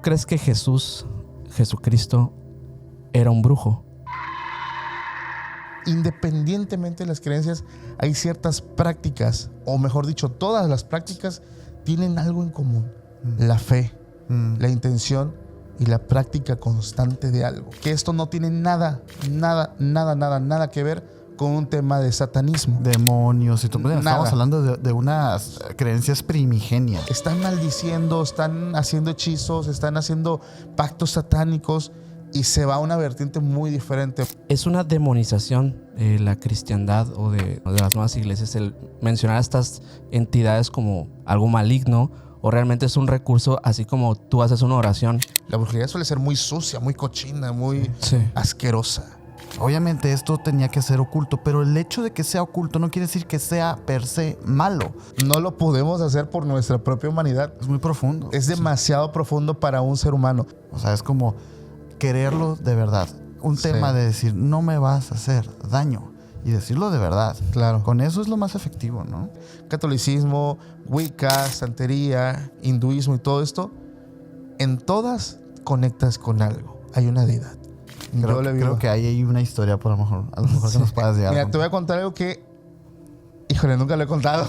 crees que Jesucristo, era un brujo? Independientemente de las creencias, hay ciertas prácticas, o mejor dicho, todas las prácticas tienen algo en común. La fe, la intención y la práctica constante de algo. Que esto no tiene nada que ver con un tema de satanismo. Demonios y todo. Estamos hablando de unas creencias primigenias. Están maldiciendo, están haciendo hechizos, están haciendo pactos satánicos y se va a una vertiente muy diferente. ¿Es una demonización la cristiandad o de las nuevas iglesias el mencionar a estas entidades como algo maligno? ¿O realmente es un recurso así como tú haces una oración? La brujería suele ser muy sucia, muy cochina, muy asquerosa. Obviamente esto tenía que ser oculto, pero el hecho de que sea oculto no quiere decir que sea per se malo. No lo podemos hacer por nuestra propia humanidad. Es muy profundo. Es demasiado profundo para un ser humano. O sea, es como quererlo de verdad. Un tema de decir, no me vas a hacer daño. Y decirlo de verdad. Claro. Con eso es lo más efectivo, ¿no? Catolicismo, Wicca, santería, hinduismo y todo esto, en todas conectas con algo. Hay una deidad. Creo que ahí hay una historia por a lo mejor que nos puedas llegar. Mira, te voy a contar algo que, híjole, nunca lo he contado.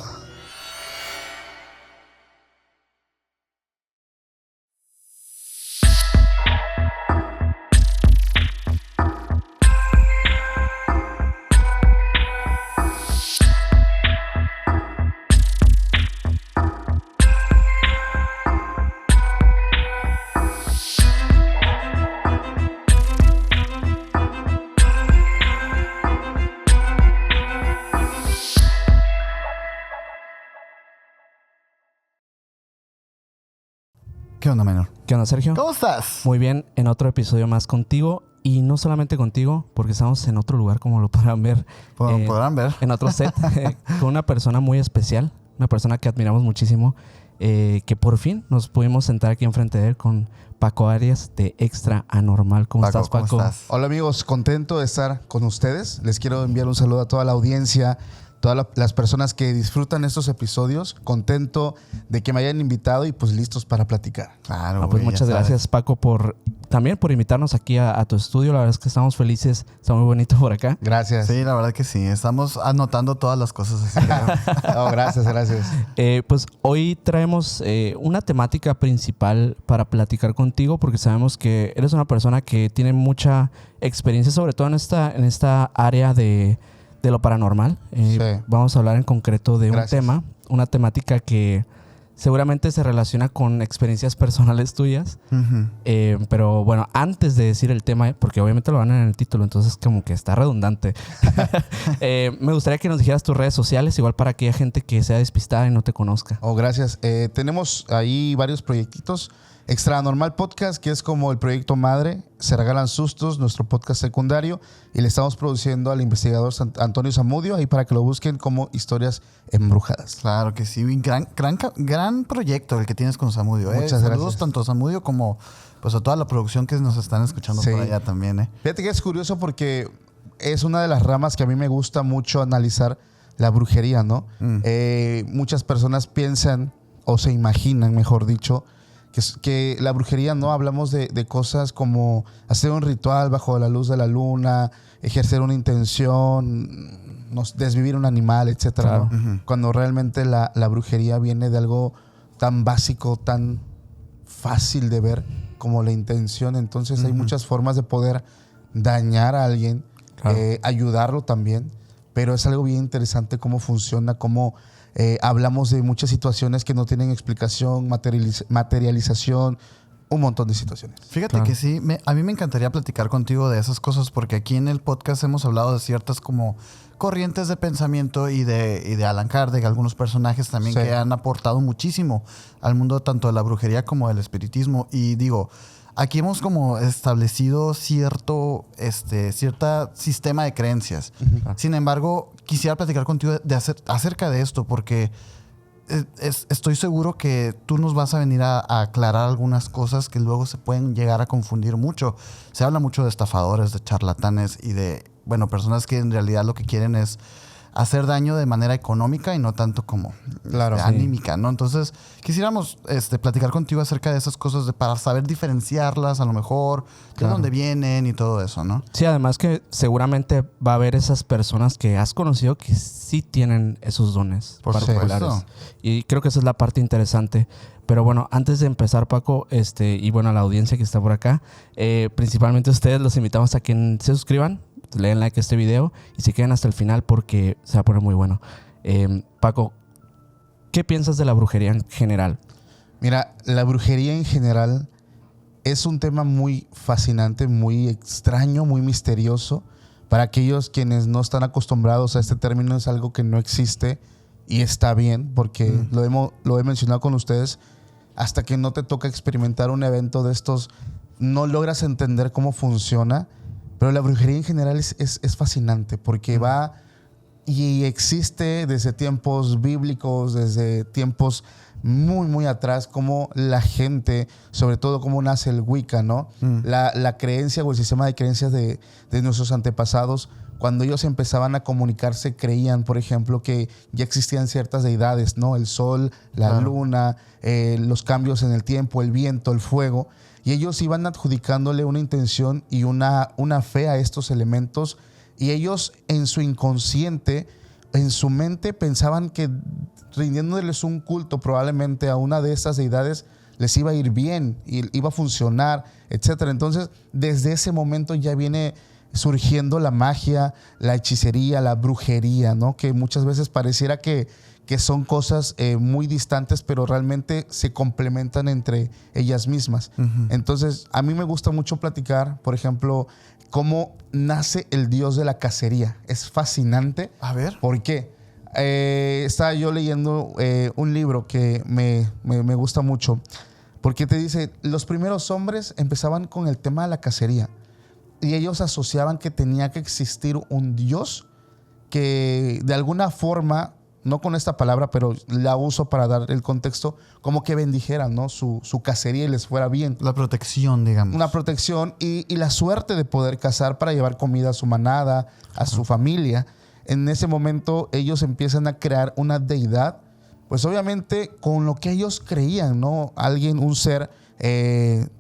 ¿Qué onda, menor? ¿Qué onda, Sergio? ¿Cómo estás? Muy bien, en otro episodio más contigo. Y no solamente contigo, porque estamos en otro lugar, como lo podrán ver. Podrán ver. En otro set, con una persona muy especial. Una persona que admiramos muchísimo. Que por fin nos pudimos sentar aquí enfrente de él con Paco Arias de Extra Anormal. ¿Cómo estás, Paco? ¿Cómo estás? Hola, amigos. Contento de estar con ustedes. Les quiero enviar un saludo a toda la audiencia, todas las personas que disfrutan estos episodios. Contento de que me hayan invitado y pues listos para platicar. Claro, pues muchas gracias, Paco, también por invitarnos aquí a tu estudio. La verdad es que estamos felices. Está muy bonito por acá. Gracias. Sí, la verdad que sí. Estamos anotando todas las cosas así. Oh, gracias. Pues hoy traemos una temática principal para platicar contigo, porque sabemos que eres una persona que tiene mucha experiencia, sobre todo en esta área de lo paranormal. Vamos a hablar en concreto de un tema, una temática que seguramente se relaciona con experiencias personales tuyas. Uh-huh. Pero bueno, antes de decir el tema, porque obviamente lo van en el título, entonces como que está redundante. Me gustaría que nos dijeras tus redes sociales, igual para aquella gente que sea despistada y no te conozca. Oh, gracias. Tenemos ahí varios proyectitos. Extra Anormal Podcast, que es como el proyecto madre. Se regalan sustos, nuestro podcast secundario. Y le estamos produciendo al investigador Antonio Zamudio, ahí para que lo busquen como Historias Embrujadas. Claro que sí. Gran proyecto el que tienes con Zamudio. Muchas Saludos gracias. tanto a Zamudio como pues a toda la producción que nos están escuchando por allá también. Fíjate que es curioso porque es una de las ramas que a mí me gusta mucho analizar, la brujería, ¿no? Muchas personas piensan o se imaginan, mejor dicho, que la brujería, ¿no? Hablamos de cosas como hacer un ritual bajo la luz de la luna, ejercer una intención, desvivir un animal, etcétera, Claro. ¿no? Uh-huh. Cuando realmente la brujería viene de algo tan básico, tan fácil de ver como la intención. Entonces hay muchas formas de poder dañar a alguien, ayudarlo también, pero es algo bien interesante cómo funciona, cómo hablamos de muchas situaciones que no tienen explicación, materialización, un montón de situaciones. Fíjate que sí, a mí me encantaría platicar contigo de esas cosas porque aquí en el podcast hemos hablado de ciertas como corrientes de pensamiento y de Allan Kardec, algunos personajes también que han aportado muchísimo al mundo tanto de la brujería como del espiritismo. Y digo, aquí hemos como establecido cierto sistema de creencias. Uh-huh. Sin embargo, quisiera platicar contigo acerca de esto porque estoy seguro que tú nos vas a venir a aclarar algunas cosas que luego se pueden llegar a confundir mucho. Se habla mucho de estafadores, de charlatanes y de, personas que en realidad lo que quieren es hacer daño de manera económica y no tanto como Claro, sí. anímica, ¿no? Entonces, quisiéramos platicar contigo acerca de esas cosas para saber diferenciarlas a lo mejor, de dónde vienen y todo eso, ¿no? Sí, además que seguramente va a haber esas personas que has conocido que sí tienen esos dones Por particulares. supuesto. Y creo que esa es la parte interesante. Pero bueno, antes de empezar, Paco, y bueno, a la audiencia que está por acá, principalmente ustedes los invitamos a que se suscriban, le den like a este video y se queden hasta el final porque se va a poner muy bueno. Paco, ¿qué piensas de la brujería en general? Mira, la brujería en general es un tema muy fascinante, muy extraño, muy misterioso. Para aquellos quienes no están acostumbrados a este término, es algo que no existe y está bien, porque lo he mencionado con ustedes. Hasta que no te toca experimentar un evento de estos, no logras entender cómo funciona. Pero la brujería en general es fascinante porque va y existe desde tiempos bíblicos, desde tiempos muy, muy atrás, como la gente, sobre todo cómo nace el Wicca, ¿no? La creencia o el sistema de creencias de nuestros antepasados, cuando ellos empezaban a comunicarse, creían, por ejemplo, que ya existían ciertas deidades, ¿no? El sol, la luna, los cambios en el tiempo, el viento, el fuego. Y ellos iban adjudicándole una intención y una fe a estos elementos. Y ellos en su inconsciente, en su mente, pensaban que rindiéndoles un culto probablemente a una de estas deidades les iba a ir bien, y iba a funcionar, etc. Entonces, desde ese momento ya viene surgiendo la magia, la hechicería, la brujería, ¿no? Que muchas veces pareciera que son cosas muy distantes, pero realmente se complementan entre ellas mismas. Entonces, a mí me gusta mucho platicar, por ejemplo, cómo nace el dios de la cacería. Es fascinante. A ver. ¿Por qué? Estaba yo leyendo un libro que me gusta mucho, porque te dice, los primeros hombres empezaban con el tema de la cacería y ellos asociaban que tenía que existir un dios que de alguna forma, no con esta palabra, pero la uso para dar el contexto, como que bendijeran, ¿no? su cacería y les fuera bien. La protección, digamos. Una protección y la suerte de poder cazar para llevar comida a su manada, a su familia. En ese momento ellos empiezan a crear una deidad, pues obviamente con lo que ellos creían, ¿no? Alguien, un ser,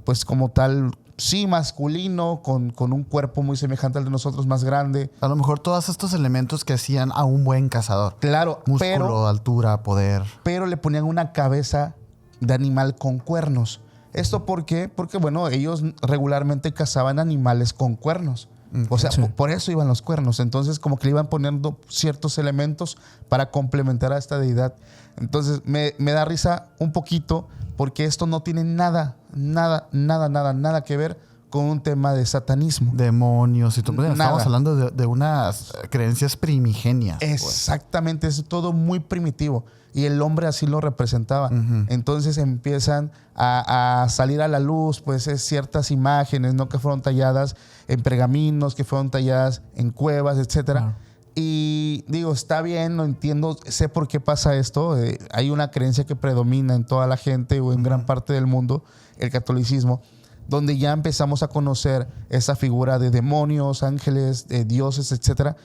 pues como tal, sí, masculino, con un cuerpo muy semejante al de nosotros, más grande. A lo mejor todos estos elementos que hacían a un buen cazador. Claro, Músculo, altura, poder. pero le ponían una cabeza de animal con cuernos. ¿Esto por qué? Porque, bueno, ellos regularmente cazaban animales con cuernos. O sea, por eso iban los cuernos. Entonces, como que le iban poniendo ciertos elementos para complementar a esta deidad. Entonces, me da risa un poquito porque esto no tiene nada que ver con un tema de satanismo. Demonios y todo. Nada. Estamos hablando de unas creencias primigenias. Exactamente, es todo muy primitivo. Y el hombre así lo representaba. Entonces empiezan a salir a la luz, pues, ciertas imágenes, ¿no? Que fueron talladas en pergaminos, que fueron talladas en cuevas, etcétera. Claro. Y digo, está bien, lo entiendo, sé por qué pasa esto. Hay una creencia que predomina en toda la gente o en gran parte del mundo, el catolicismo, donde ya empezamos a conocer esa figura de demonios, ángeles, dioses, etcétera.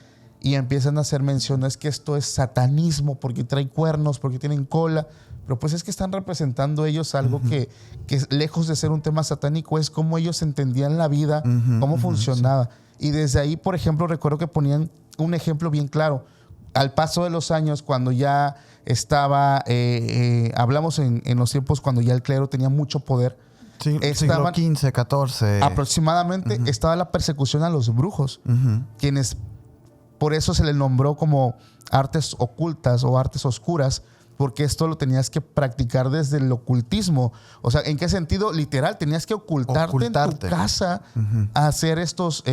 Y empiezan a hacer menciones que esto es satanismo porque trae cuernos, porque tienen cola. Pero pues es que están representando ellos algo que lejos de ser un tema satánico, es cómo ellos entendían la vida, cómo funcionaba. Sí. Y desde ahí, por ejemplo, recuerdo que ponían un ejemplo bien claro. Al paso de los años, cuando ya estaba, hablamos en los tiempos cuando ya el clero tenía mucho poder. Sí, siglo XV, XIV. Aproximadamente estaba la persecución a los brujos, quienes... Por eso se le nombró como artes ocultas o artes oscuras, porque esto lo tenías que practicar desde el ocultismo. O sea, ¿en qué sentido? Literal, tenías que ocultarte. En tu casa a hacer estos...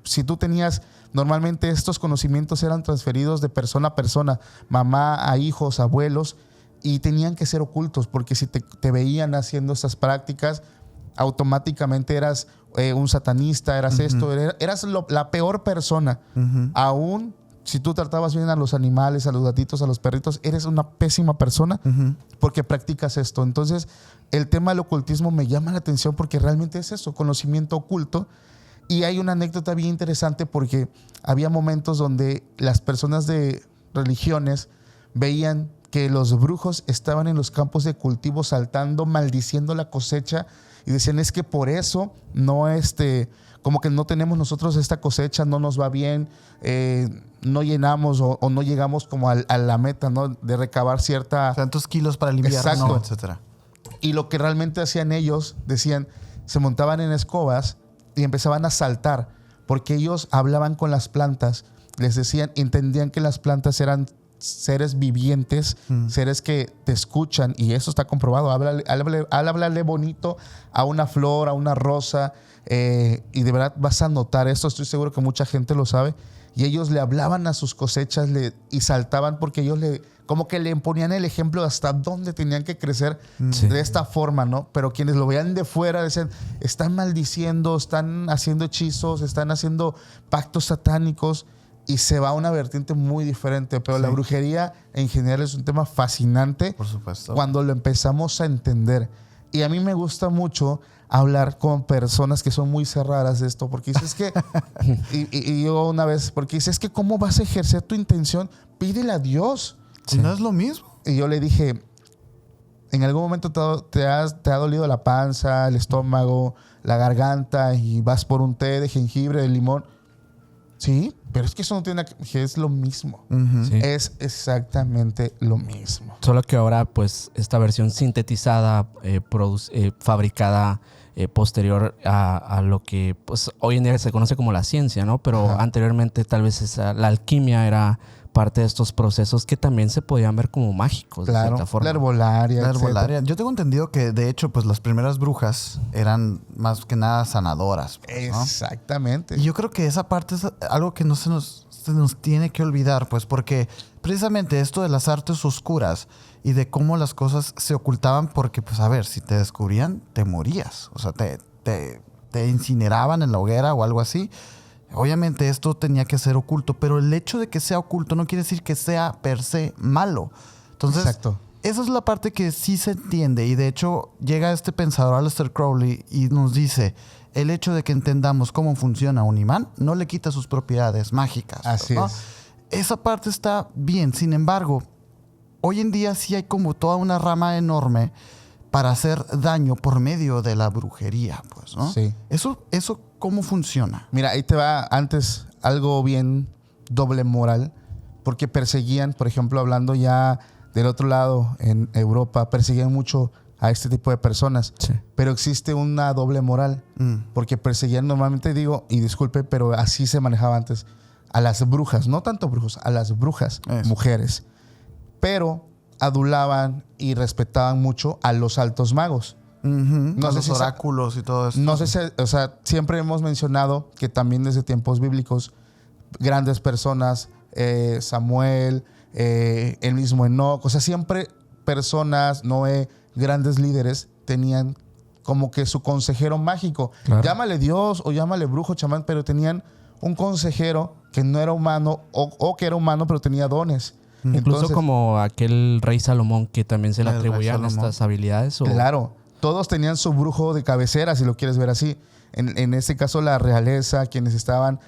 si tú tenías... Normalmente estos conocimientos eran transferidos de persona a persona, mamá a hijos, abuelos, y tenían que ser ocultos, porque si te veían haciendo estas prácticas, automáticamente eras un satanista, eras esto, eras la peor persona. Aún si tú tratabas bien a los animales, a los gatitos, a los perritos, eres una pésima persona porque practicas esto. Entonces, el tema del ocultismo me llama la atención porque realmente es eso, conocimiento oculto. Y hay una anécdota bien interesante porque había momentos donde las personas de religiones veían que los brujos estaban en los campos de cultivo saltando, maldiciendo la cosecha, y decían, es que por eso no como que no tenemos nosotros esta cosecha, no nos va bien, no llenamos o no llegamos como a la meta, ¿no? De recabar cierta... Tantos kilos para el invierno, Exacto. etcétera. Y lo que realmente hacían ellos, decían, se montaban en escobas y empezaban a saltar, porque ellos hablaban con las plantas, les decían, entendían que las plantas eran seres vivientes, seres que te escuchan, y eso está comprobado. Háblale bonito a una flor, a una rosa, y de verdad vas a notar esto. Estoy seguro que mucha gente lo sabe. Y ellos le hablaban a sus cosechas y saltaban, porque ellos como que le imponían el ejemplo de hasta dónde tenían que crecer de esta forma, ¿no? Pero quienes lo veían de fuera decían, están maldiciendo, están haciendo hechizos, están haciendo pactos satánicos, y se va a una vertiente muy diferente. Pero la brujería en general es un tema fascinante. Por supuesto. Cuando lo empezamos a entender. Y a mí me gusta mucho hablar con personas que son muy cerradas de esto, porque dices que, y yo una vez, porque dices que ¿cómo vas a ejercer tu intención? Pídele a Dios. Si no es lo mismo. Y yo le dije, ¿en algún momento te ha dolido la panza, el estómago, la garganta, y vas por un té de jengibre, de limón? Sí, pero es que eso no tiene nada que... Es lo mismo. Sí. Es exactamente lo mismo. Solo que ahora, pues, esta versión sintetizada, fabricada posterior a lo que pues hoy en día se conoce como la ciencia, ¿no? Pero anteriormente tal vez la alquimia era parte de estos procesos que también se podían ver como mágicos, de cierta forma. La herbolaria. Yo tengo entendido que, de hecho, pues las primeras brujas eran más que nada sanadoras. Pues, ¿no? Exactamente. Y yo creo que esa parte es algo que no se nos tiene que olvidar, pues, porque precisamente esto de las artes oscuras y de cómo las cosas se ocultaban, porque, pues, a ver, si te descubrían, te morías. O sea, te incineraban en la hoguera o algo así. Obviamente esto tenía que ser oculto, pero el hecho de que sea oculto no quiere decir que sea per se malo. Entonces, exacto. Esa es la parte que sí se entiende. Y de hecho llega este pensador, Aleister Crowley, y nos dice, el hecho de que entendamos cómo funciona un imán no le quita sus propiedades mágicas. Así ¿no? es. Esa parte está bien. Sin embargo, hoy en día sí hay como toda una rama enorme para hacer daño por medio de la brujería, pues, ¿no? Sí. Eso ¿cómo funciona? Mira, ahí te va antes algo bien doble moral, porque perseguían, por ejemplo, hablando ya del otro lado, en Europa, perseguían mucho a este tipo de personas. Sí. Pero existe una doble moral, porque perseguían normalmente, digo, y disculpe, pero así se manejaba antes, a las brujas, no tanto brujos, a las brujas, mujeres. Pero adulaban y respetaban mucho a los altos magos. No sé los si oráculos y todo eso. No sé si, o sea, siempre hemos mencionado que también desde tiempos bíblicos, grandes personas, Samuel, el mismo Enoc, o sea, siempre personas, Noé, grandes líderes, tenían como que su consejero mágico. Claro. Llámale Dios o llámale brujo, chamán, pero tenían un consejero que no era humano o que era humano, pero tenía dones. Incluso Entonces, como aquel rey Salomón que también se le El rey atribuían Salomón. estas habilidades. ¿O? Claro, todos tenían su brujo de cabecera, si lo quieres ver así. En este caso, la realeza, quienes estaban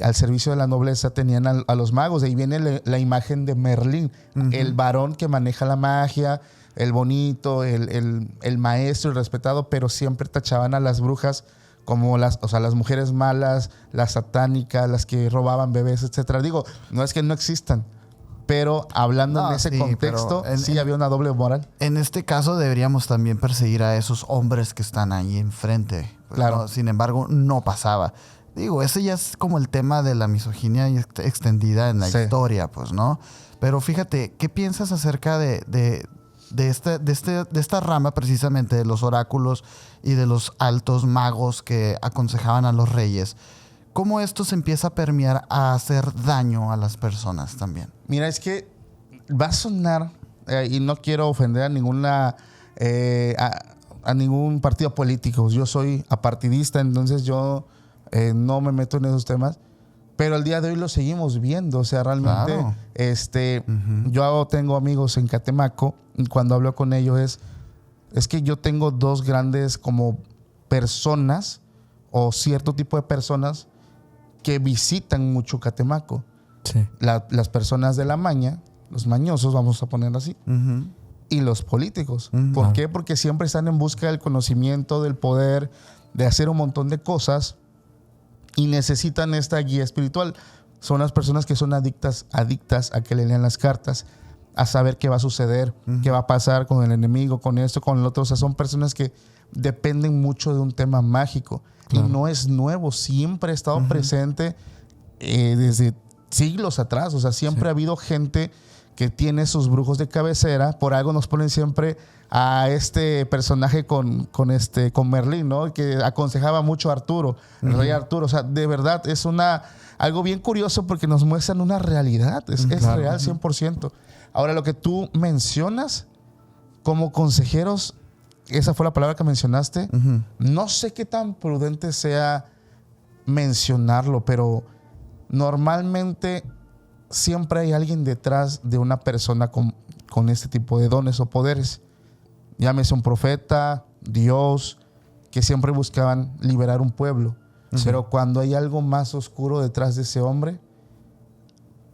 al servicio de la nobleza, tenían a los magos. De ahí viene la imagen de Merlín, el varón que maneja la magia, el bonito, el maestro, el respetado, pero siempre tachaban a las brujas como las mujeres malas, las satánicas, las que robaban bebés, etcétera. Digo, no es que no existan, pero hablando en ese contexto, sí había una doble moral. En este caso deberíamos también perseguir a esos hombres que están ahí enfrente. Pues, Claro. ¿no? Sin embargo, no pasaba. Digo, ese ya es como el tema de la misoginia extendida en la historia, pues, ¿no? Pero fíjate, ¿qué piensas acerca de esta rama precisamente de los oráculos y de los altos magos que aconsejaban a los reyes? ¿Cómo esto se empieza a permear a hacer daño a las personas también? Mira, es que va a sonar, y no quiero ofender a ningún partido político. Yo soy apartidista, entonces yo no me meto en esos temas. Pero al día de hoy lo seguimos viendo. O sea, realmente, claro. Yo tengo amigos en Catemaco, y cuando hablo con ellos es que yo tengo dos grandes como personas o cierto tipo de personas que visitan mucho Catemaco. Sí. Las personas de la maña, los mañosos, vamos a ponerlo así, y los políticos. ¿Por qué? Porque siempre están en busca del conocimiento, del poder, de hacer un montón de cosas y necesitan esta guía espiritual. Son las personas que son adictas a que le lean las cartas, a saber qué va a suceder, qué va a pasar con el enemigo, con esto, con el otro. O sea, son personas que dependen mucho de un tema mágico. Claro. Y no es nuevo, siempre ha estado presente desde siglos atrás. O sea, siempre ha habido gente que tiene sus brujos de cabecera. Por algo nos ponen siempre a este personaje con Merlín, ¿no? Que aconsejaba mucho a Arturo, el rey Arturo. O sea, de verdad es algo bien curioso porque nos muestran una realidad. Es real 100%. Ahora, lo que tú mencionas como consejeros, esa fue la palabra que mencionaste. No sé qué tan prudente sea mencionarlo, pero normalmente siempre hay alguien detrás de una persona con este tipo de dones o poderes. Llámese un profeta, Dios, que siempre buscaban liberar un pueblo. Pero cuando hay algo más oscuro detrás de ese hombre,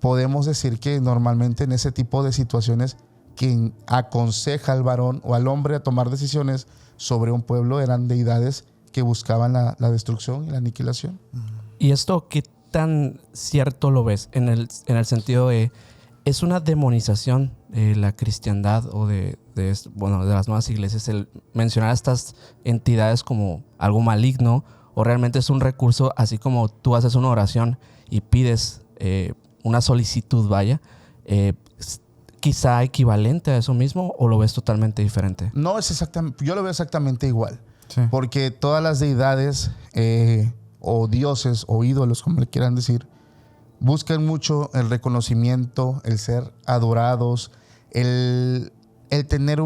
podemos decir que normalmente en ese tipo de situaciones quien aconseja al varón o al hombre a tomar decisiones sobre un pueblo eran deidades que buscaban la destrucción y la aniquilación. ¿Y esto qué tan cierto lo ves? En el sentido de, ¿es una demonización de la cristiandad o de las nuevas iglesias el mencionar a estas entidades como algo maligno? ¿O realmente es un recurso, así como tú haces una oración y pides una solicitud, quizá equivalente a eso mismo, o lo ves totalmente diferente? No es exactamente, yo lo veo exactamente igual. Sí. Porque todas las deidades o dioses o ídolos, como le quieran decir, buscan mucho el reconocimiento, el ser adorados, el tener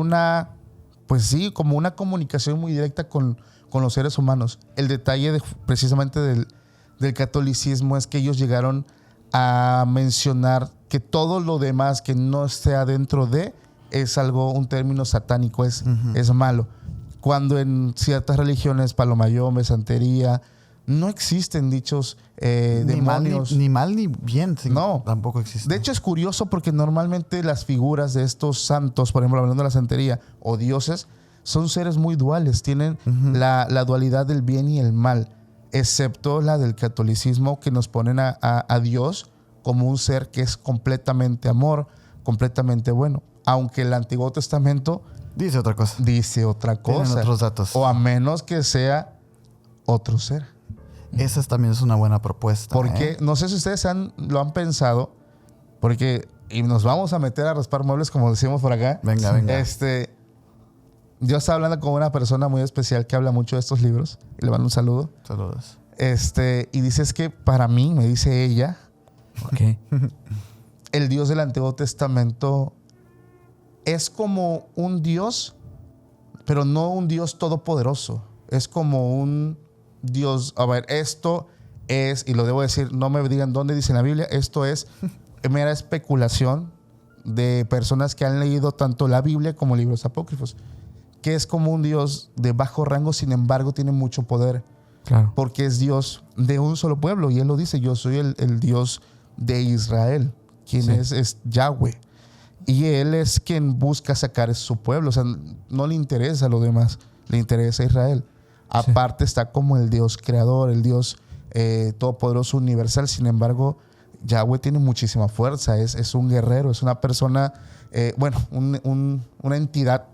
como una comunicación muy directa con los seres humanos. El detalle precisamente del catolicismo es que ellos llegaron a mencionar que todo lo demás que no esté dentro de es un término satánico, es malo. Cuando en ciertas religiones, palomayombe, santería, no existen dichos demonios. Ni mal ni bien. No. Tampoco existe. De hecho, es curioso porque normalmente las figuras de estos santos, por ejemplo, hablando de la santería, o dioses, son seres muy duales. Tienen la dualidad del bien y el mal, excepto la del catolicismo, que nos ponen a Dios como un ser que es completamente amor, completamente bueno. Aunque el Antiguo Testamento dice otra cosa. Tienen otros datos. O a menos que sea otro ser. Esa también es una buena propuesta. Porque no sé si ustedes lo han pensado, y nos vamos a meter a raspar muebles, como decimos por acá. Venga. Yo estaba hablando con una persona muy especial que habla mucho de estos libros, y le mando un saludo. Saludos. Y dices que para mí, me dice ella, el Dios del Antiguo Testamento es como un Dios, pero no un Dios todopoderoso. Es como un Dios, esto es, y lo debo decir, no me digan dónde dice en la Biblia, esto es mera especulación de personas que han leído tanto la Biblia como libros apócrifos, que es como un Dios de bajo rango, sin embargo tiene mucho poder. Claro. Porque es Dios de un solo pueblo, y él lo dice: yo soy el Dios de Israel, quien es Yahweh, y él es quien busca sacar su pueblo. O sea, no le interesa lo demás, le interesa Israel. Aparte está como el Dios creador, el Dios todopoderoso, universal. Sin embargo, Yahweh tiene muchísima fuerza, es un guerrero, es una persona, una entidad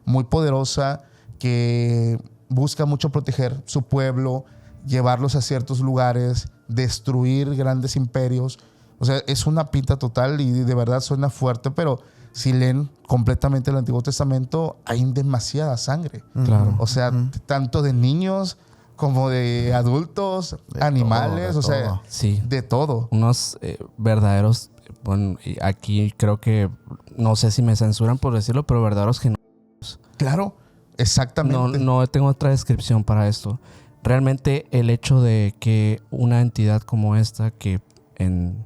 muy poderosa que busca mucho proteger su pueblo, llevarlos a ciertos lugares, destruir grandes imperios. O sea, es una pinta total y de verdad suena fuerte, pero si leen completamente el Antiguo Testamento, hay demasiada sangre. Claro. O sea, tanto de niños como de adultos, de animales, todo, de todo. Sí. De todo. Unos verdaderos, bueno, y aquí creo que, no sé si me censuran por decirlo, pero verdaderos genocidios. Claro, exactamente. No tengo otra descripción para esto. Realmente el hecho de que una entidad como esta, que en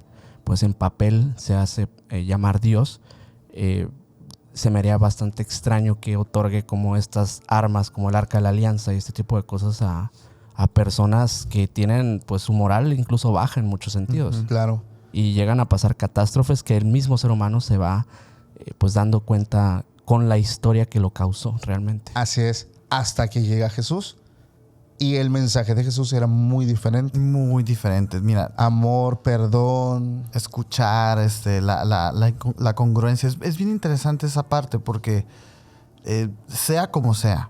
papel se hace llamar Dios, se me haría bastante extraño que otorgue como estas armas, como el Arca de la Alianza y este tipo de cosas a a personas que tienen pues su moral incluso baja en muchos sentidos. Claro. Y llegan a pasar catástrofes que el mismo ser humano se va pues dando cuenta con la historia que lo causó realmente. Así es, hasta que llega Jesús. Y el mensaje de Jesús era muy diferente. Muy diferente. Mira, Amor, perdón. escuchar la congruencia. Es bien interesante esa parte porque sea como sea,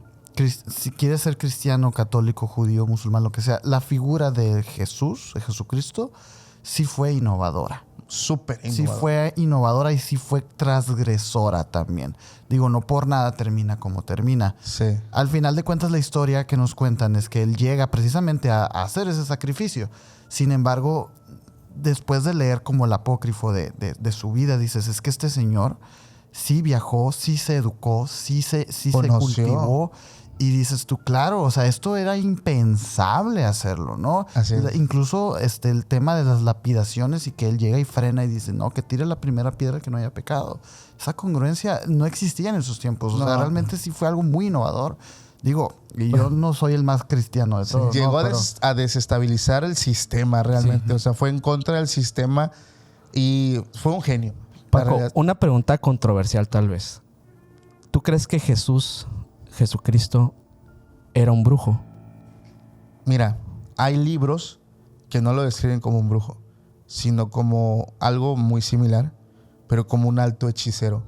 si quieres ser cristiano, católico, judío, musulmán, lo que sea, la figura de Jesús, de Jesucristo, sí fue innovadora. Súper Sí innovador. fue innovadora y sí fue transgresora también. Digo, no por nada termina como termina. Sí. Al final de cuentas, la historia que nos cuentan es que él llega precisamente a hacer ese sacrificio. Sin embargo, después de leer como el apócrifo de su vida, dices, es que este señor sí viajó, sí se educó, sí se cultivó. Y dices tú, claro, o sea, esto era impensable hacerlo, ¿no? Así es. Incluso el tema de las lapidaciones y que él llega y frena y dice, no, que tire la primera piedra que no haya pecado. Esa congruencia no existía en esos tiempos. O sea, realmente sí fue algo muy innovador. Digo, y yo no soy el más cristiano de todos. Llegó ¿no? a desestabilizar el sistema realmente. Sí. O sea, fue en contra del sistema y fue un genio. Paco, una pregunta controversial tal vez. ¿Tú crees que Jesucristo era un brujo? Mira, hay libros que no lo describen como un brujo, sino como algo muy similar, pero como un alto hechicero.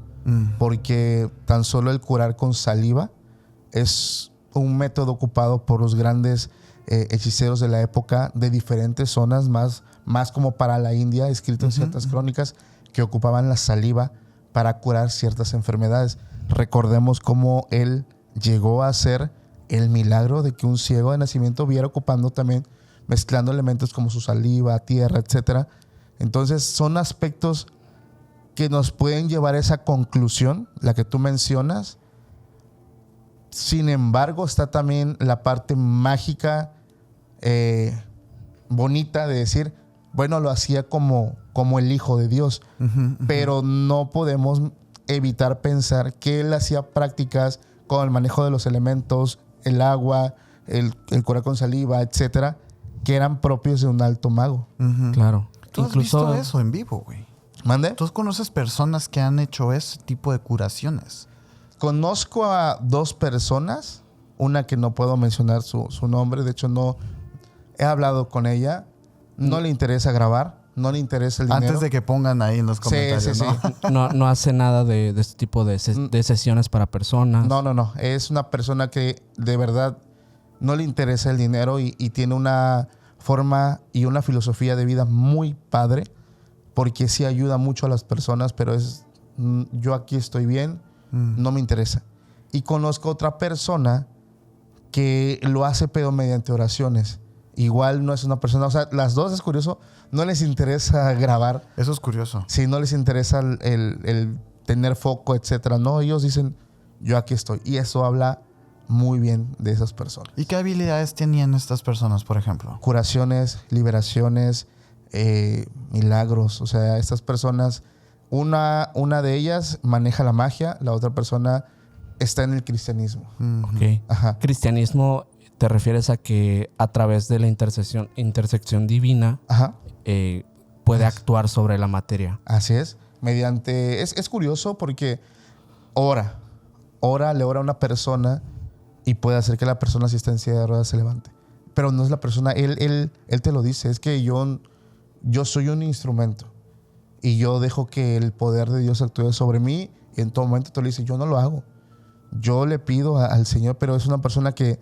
Porque tan solo el curar con saliva es un método ocupado por los grandes hechiceros de la época de diferentes zonas, más como para la India, escrito en ciertas crónicas, que ocupaban la saliva para curar ciertas enfermedades. Recordemos cómo él llegó a hacer el milagro de que un ciego de nacimiento viera ocupando también, mezclando elementos como su saliva, tierra, etc. Entonces son aspectos que nos pueden llevar a esa conclusión, la que tú mencionas. Sin embargo, está también la parte mágica, bonita de decir, bueno, lo hacía como el Hijo de Dios, pero no podemos evitar pensar que él hacía prácticas con el manejo de los elementos, el agua, el curar con saliva, etcétera, que eran propios de un alto mago. Claro. ¿Tú has visto eso en vivo, güey? ¿Mande? ¿Tú conoces personas que han hecho ese tipo de curaciones? Conozco a 2 personas, una que no puedo mencionar su nombre, de hecho no he hablado con ella, no le interesa grabar, no le interesa el dinero. Antes de que pongan ahí en los comentarios, ¿no? No hace nada de este tipo de sesiones para personas. No. Es una persona que de verdad no le interesa el dinero y tiene una forma y una filosofía de vida muy padre, porque sí ayuda mucho a las personas, pero yo aquí estoy bien, no me interesa. Y conozco otra persona que lo hace pero mediante oraciones. Igual no es una persona, o sea, las dos, es curioso, no les interesa grabar. Eso es curioso. Sí, no les interesa el tener foco, etcétera. No, ellos dicen, yo aquí estoy. Y eso habla muy bien de esas personas. ¿Y qué habilidades tenían estas personas, por ejemplo? Curaciones, liberaciones, milagros. O sea, estas personas, una de ellas maneja la magia, la otra persona está en el cristianismo. Ok. Ajá. Cristianismo, ¿te refieres a que a través de la intersección divina Ajá. puede actuar sobre la materia? Así es. Mediante... Es curioso porque le ora a una persona y puede hacer que la persona, si está en silla de ruedas, se levante. Pero no es la persona, él te lo dice, es que yo soy un instrumento y yo dejo que el poder de Dios actúe sobre mí, y en todo momento te lo dice, yo no lo hago. Yo le pido al Señor, pero es una persona que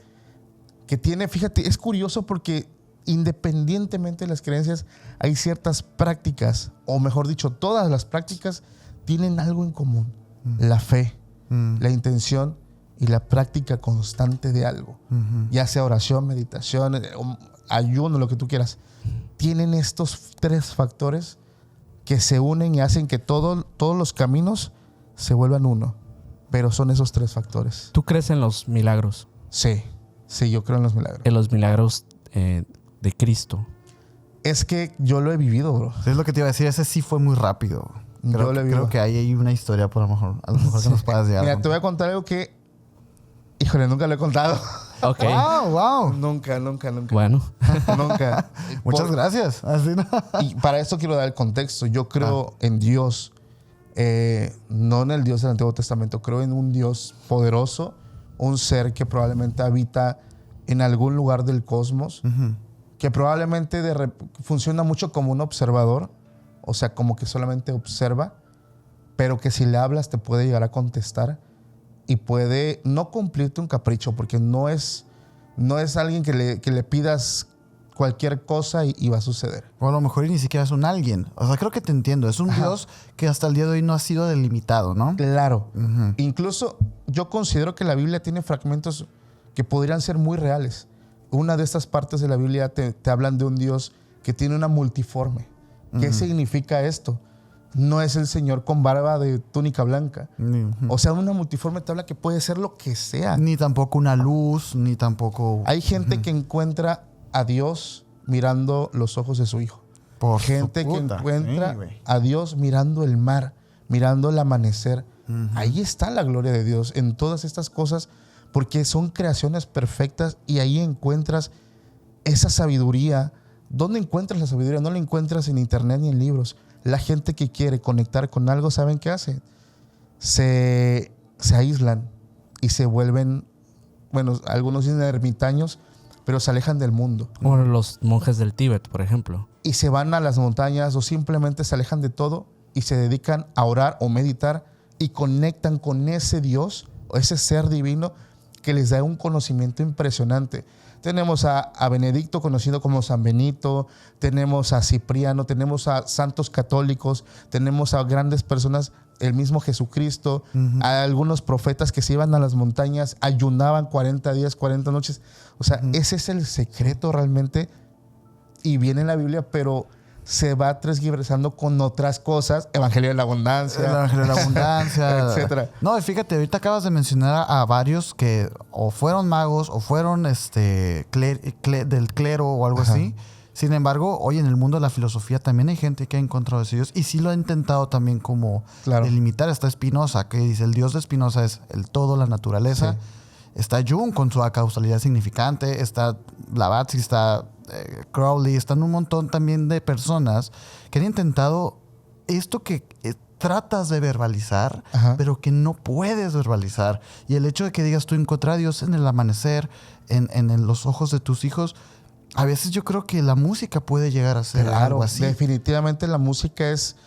tiene, fíjate, es curioso porque independientemente de las creencias, hay ciertas prácticas, o mejor dicho, todas las prácticas tienen algo en común. La fe, la intención y la práctica constante de algo. Ya sea oración, meditación, ayuno, lo que tú quieras. Tienen estos 3 factores que se unen y hacen que todos los caminos se vuelvan uno. Pero son esos 3 factores. ¿Tú crees en los milagros? Sí, yo creo en los milagros. En los milagros de Cristo. Es que yo lo he vivido, bro. Es lo que te iba a decir, ese sí fue muy rápido. Creo que ahí hay una historia a lo mejor que nos puedas llegar. Mira, te voy a contar algo que, híjole, nunca lo he contado. Ok. Wow. Nunca. Bueno. Nunca. Muchas gracias. Así, ¿no? Y para esto quiero dar el contexto. Yo creo en Dios, no en el Dios del Antiguo Testamento. Creo en un Dios poderoso, un ser que probablemente habita en algún lugar del cosmos, que probablemente funciona mucho como un observador, o sea, como que solamente observa, pero que si le hablas te puede llegar a contestar y puede no cumplirte un capricho, porque no es alguien que le pidas cualquier cosa y va a suceder. O a lo mejor ni siquiera es un alguien. O sea, creo que te entiendo. Es un Dios que hasta el día de hoy no ha sido delimitado, ¿no? Claro. Incluso yo considero que la Biblia tiene fragmentos que podrían ser muy reales. Una de estas partes de la Biblia te hablan de un Dios que tiene una multiforme. ¿Qué significa esto? No es el Señor con barba de túnica blanca. O sea, una multiforme te habla que puede ser lo que sea. Ni tampoco una luz, ni tampoco... Hay gente que encuentra a Dios mirando los ojos de su hijo. Por gente su que puta. encuentra Sí, güey. a Dios mirando el mar, mirando el amanecer. Ahí está la gloria de Dios en todas estas cosas, porque son creaciones perfectas y ahí encuentras esa sabiduría. ¿Dónde encuentras la sabiduría? No la encuentras en internet ni en libros. La gente que quiere conectar con algo, ¿saben qué hacen? Se aíslan y se vuelven, bueno, algunos dicen ermitaños, pero se alejan del mundo. Como los monjes del Tíbet, por ejemplo. Y se van a las montañas o simplemente se alejan de todo y se dedican a orar o meditar y conectan con ese Dios o ese ser divino que les da un conocimiento impresionante. Tenemos a Benedicto, conocido como San Benito, tenemos a Cipriano, tenemos a santos católicos, tenemos a grandes personas, el mismo Jesucristo, a algunos profetas que se iban a las montañas, ayunaban 40 días, 40 noches. O sea, ese es el secreto realmente y viene en la Biblia, pero se va transgiversando con otras cosas, Evangelio de la Abundancia. El Evangelio de la Abundancia. Etcétera. No, y fíjate, ahorita acabas de mencionar a varios que o fueron magos o fueron del clero o algo así. Sin embargo, hoy en el mundo de la filosofía también hay gente que ha encontrado ese Dios y sí lo ha intentado también como delimitar. Está Spinoza, que dice el Dios de Spinoza es el todo, la naturaleza. Sí. Está Jung con su acausalidad significante. Está Blavatsky, está Crowley. Están un montón también de personas que han intentado esto que tratas de verbalizar, pero que no puedes verbalizar. Y el hecho de que digas tú encontré a Dios en el amanecer, en los ojos de tus hijos, a veces yo creo que la música puede llegar a ser algo así. Definitivamente la música es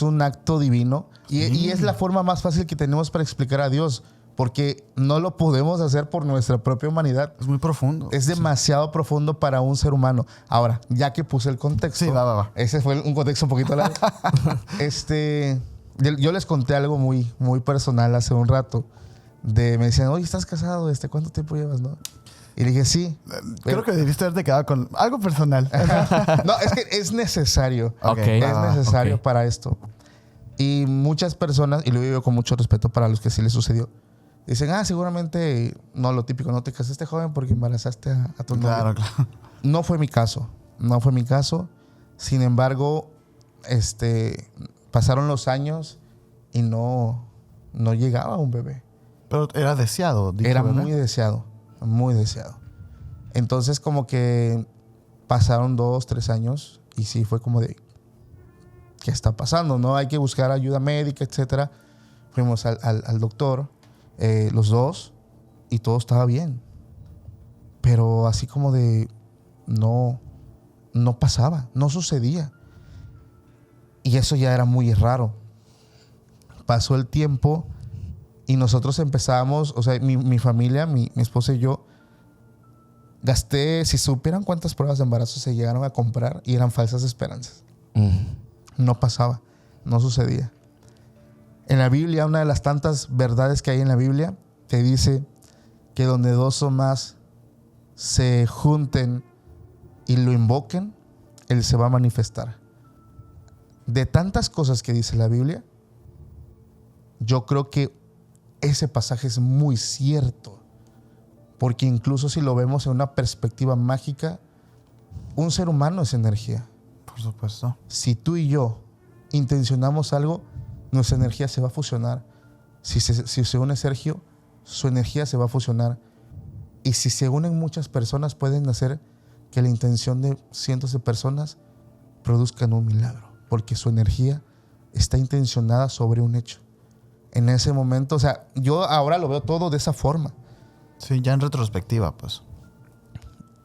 un acto divino y es la forma más fácil que tenemos para explicar a Dios, porque no lo podemos hacer por nuestra propia humanidad. Es muy profundo. Es demasiado profundo para un ser humano. Ahora, ya que puse el contexto. Sí, va. Ese fue un contexto un poquito largo. Yo les conté algo muy, muy personal hace un rato. Me decían, oye, ¿estás casado? ¿Cuánto tiempo llevas, no? Y le dije, sí. Creo que debiste haberte quedado con algo personal. No, es que es necesario. Okay. Es necesario para esto. Y muchas personas, y lo digo con mucho respeto para los que sí les sucedió, dicen, seguramente, no, lo típico, no te casaste joven porque embarazaste a tu novio. Claro. No fue mi caso. Sin embargo, pasaron los años y no llegaba un bebé. Pero era deseado. Era muy deseado. Muy deseado. Entonces como que pasaron 2, 3 años y sí fue como de ¿qué está pasando? ¿No? Hay que buscar ayuda médica, etcétera. Fuimos al doctor, los dos, y todo estaba bien. Pero así como de no pasaba, no sucedía. Y eso ya era muy raro. Pasó el tiempo y nosotros empezamos, o sea, mi familia, mi esposa y yo, gasté, si supieran cuántas pruebas de embarazo se llegaron a comprar y eran falsas esperanzas. No pasaba, no sucedía. En la Biblia, una de las tantas verdades que hay en la Biblia, te dice que donde 2 o más se junten y lo invoquen, Él se va a manifestar. De tantas cosas que dice la Biblia, yo creo que ese pasaje es muy cierto, porque incluso si lo vemos en una perspectiva mágica, un ser humano es energía. Por supuesto. Si tú y yo intencionamos algo, nuestra energía se va a fusionar. Si se une Sergio, su energía se va a fusionar. Y si se unen muchas personas, pueden hacer que la intención de cientos de personas produzcan un milagro, porque su energía está intencionada sobre un hecho. En ese momento, o sea, yo ahora lo veo todo de esa forma. Sí, ya en retrospectiva, pues.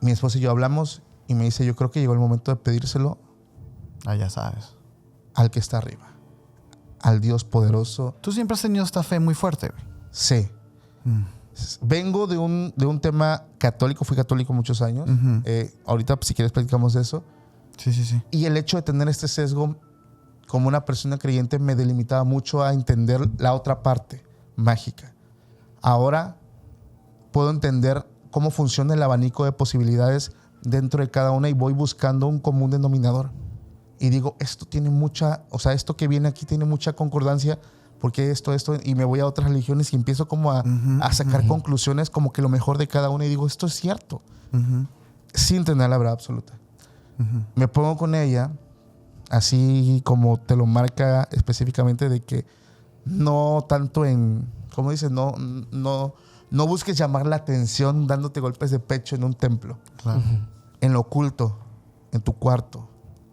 Mi esposa y yo hablamos y me dice, yo creo que llegó el momento de pedírselo Ya sabes. al que está arriba, al Dios poderoso. Tú siempre has tenido esta fe muy fuerte, güey. Sí. Vengo de un tema católico, fui católico muchos años. Ujú. Ahorita, si quieres, platicamos de eso. Sí, sí, sí. Y el hecho de tener este sesgo como una persona creyente me delimitaba mucho a entender la otra parte mágica. Ahora puedo entender cómo funciona el abanico de posibilidades dentro de cada una y voy buscando un común denominador. Y digo, esto tiene mucha, o sea, esto que viene aquí tiene mucha concordancia, porque esto, y me voy a otras religiones y empiezo como a sacar conclusiones como que lo mejor de cada una y digo, esto es cierto, sin tener la verdad absoluta. Me pongo con ella, así como te lo marca específicamente, de que no tanto en, ¿cómo dices? No busques llamar la atención dándote golpes de pecho en un templo. Claro. En lo oculto, en tu cuarto,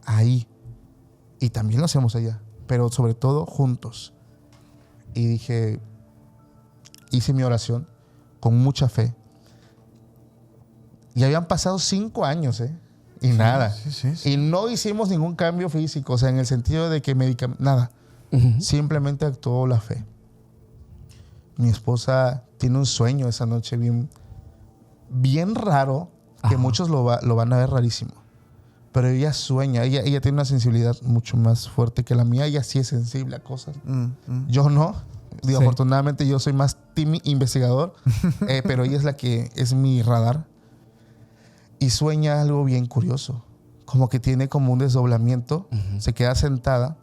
ahí. Y también lo hacemos allá, pero sobre todo juntos. Y dije, hice mi oración con mucha fe. Y habían pasado 5 años, y nada. Sí. Y no hicimos ningún cambio físico, o sea, en el sentido de que nada. Simplemente actuó la fe. Mi esposa tiene un sueño esa noche bien raro, que muchos lo van a ver rarísimo. Pero ella sueña, ella tiene una sensibilidad mucho más fuerte que la mía. Ella sí es sensible a cosas. Yo no. Digo, Sí. afortunadamente yo soy más team investigador, pero ella es la que es mi radar. Y sueña algo bien curioso. Como que tiene como un desdoblamiento. Se queda sentada,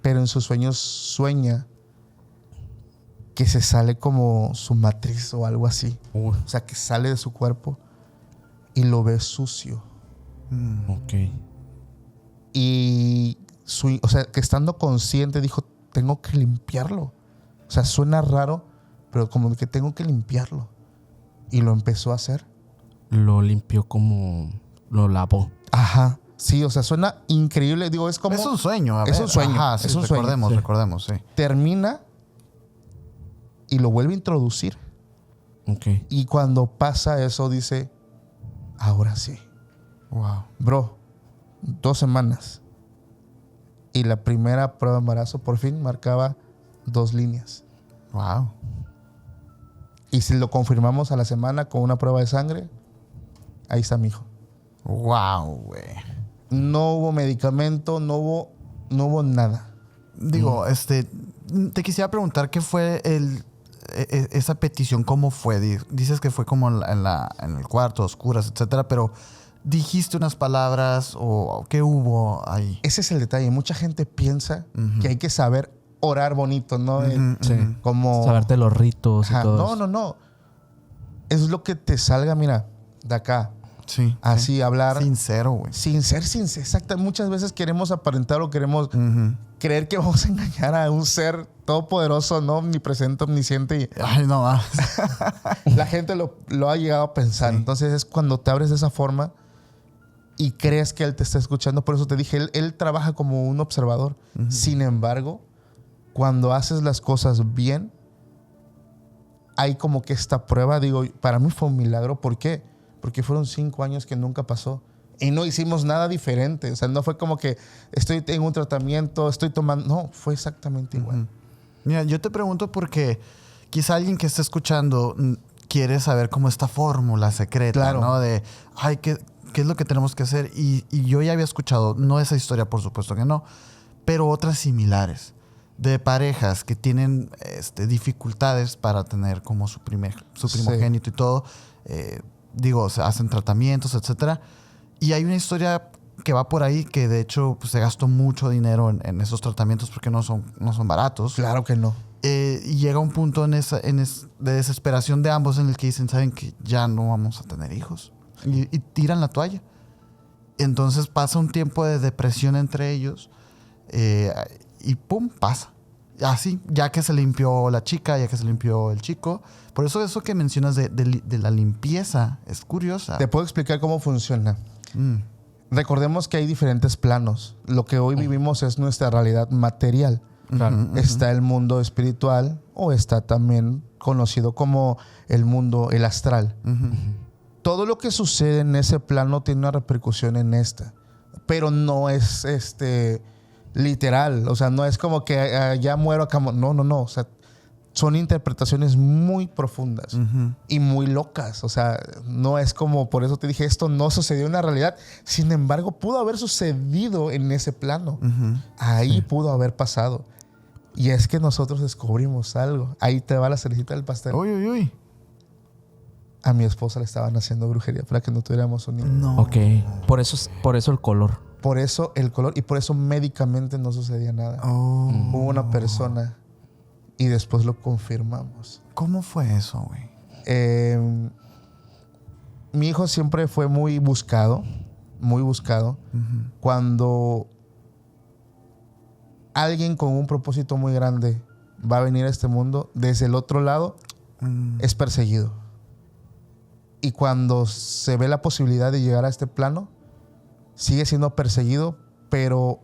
pero en sus sueños sueña que se sale como su matriz o algo así. O sea, que sale de su cuerpo y lo ve sucio. Ok. Y o sea, que estando consciente dijo, tengo que limpiarlo. O sea, suena raro, pero como que tengo que limpiarlo. Y lo empezó a hacer. Lo limpió como lo lavó. Ajá. Sí, o sea, suena increíble. Digo, es como... Es un sueño, a ver. Es un sueño. Ajá, sí, es un sueño. Recordemos, sí. Termina y lo vuelve a introducir. Ok. Y cuando pasa eso, dice, ahora sí. Wow. Bro, 2 semanas. Y la primera prueba de embarazo por fin marcaba 2 líneas. Wow. Y si lo confirmamos a la semana con una prueba de sangre, ahí está mi hijo. Wow, güey. No hubo medicamento, no hubo nada. Digo, te quisiera preguntar qué fue esa petición, cómo fue. Dices que fue como en el cuarto, oscuras, etcétera, pero ¿dijiste unas palabras o qué hubo ahí? Ese es el detalle. Mucha gente piensa que hay que saber orar bonito, ¿no? Sí. Como... Saberte los ritos y Ajá, todo. No. Es lo que te salga, mira, de acá. Sí. Así sí. hablar. Sincero, güey. Sin ser. Exacto. Muchas veces queremos aparentar o queremos creer que vamos a engañar a un ser todopoderoso, no omnipresente, omnisciente. Y Ay, no más. la gente lo ha llegado a pensar. Sí. Entonces es cuando te abres de esa forma y crees que él te está escuchando. Por eso te dije, él trabaja como un observador. Sin embargo, cuando haces las cosas bien, hay como que esta prueba. Digo, para mí fue un milagro. ¿Por qué? Porque fueron 5 años que nunca pasó. Y no hicimos nada diferente. O sea, no fue como que estoy en un tratamiento, estoy tomando... No, fue exactamente igual. Mira, yo te pregunto porque quizá alguien que esté escuchando quiere saber cómo esta fórmula secreta, Claro. ¿no? De, ay, ¿qué es lo que tenemos que hacer? Y yo ya había escuchado, no esa historia, por supuesto que no, pero otras similares de parejas que tienen dificultades para tener como su primogénito y todo. Digo, se hacen tratamientos, etcétera. Y hay una historia que va por ahí que de hecho pues, se gastó mucho dinero en esos tratamientos porque no son baratos. Claro que no. Y llega un punto de desesperación de ambos en el que dicen, saben que ya no vamos a tener hijos. Y tiran la toalla. Entonces pasa un tiempo de depresión entre ellos y pum, pasa. Así, ya que se limpió la chica, ya que se limpió el chico. Por eso que mencionas de la limpieza es curiosa. Te puedo explicar cómo funciona. Recordemos que hay diferentes planos. Lo que hoy vivimos es nuestra realidad material. Claro. Está el mundo espiritual o está también conocido como el mundo, el astral. Todo lo que sucede en ese plano tiene una repercusión en esta. Pero no es literal. O sea, no es como que ya muero acá. No. O sea, son interpretaciones muy profundas y muy locas. O sea, no es como, por eso te dije, esto no sucedió en la realidad. Sin embargo, pudo haber sucedido en ese plano. Ahí pudo haber pasado. Y es que nosotros descubrimos algo. Ahí te va la cerecita del pastel. Uy. A mi esposa le estaban haciendo brujería para que no tuviéramos un niño. No. Ok. Por eso el color. Por eso el color y por eso médicamente no sucedía nada. Hubo una persona y después lo confirmamos. ¿Cómo fue eso, güey? Mi hijo siempre fue muy buscado. Cuando alguien con un propósito muy grande va a venir a este mundo, desde el otro lado es perseguido. Y cuando se ve la posibilidad de llegar a este plano, sigue siendo perseguido, pero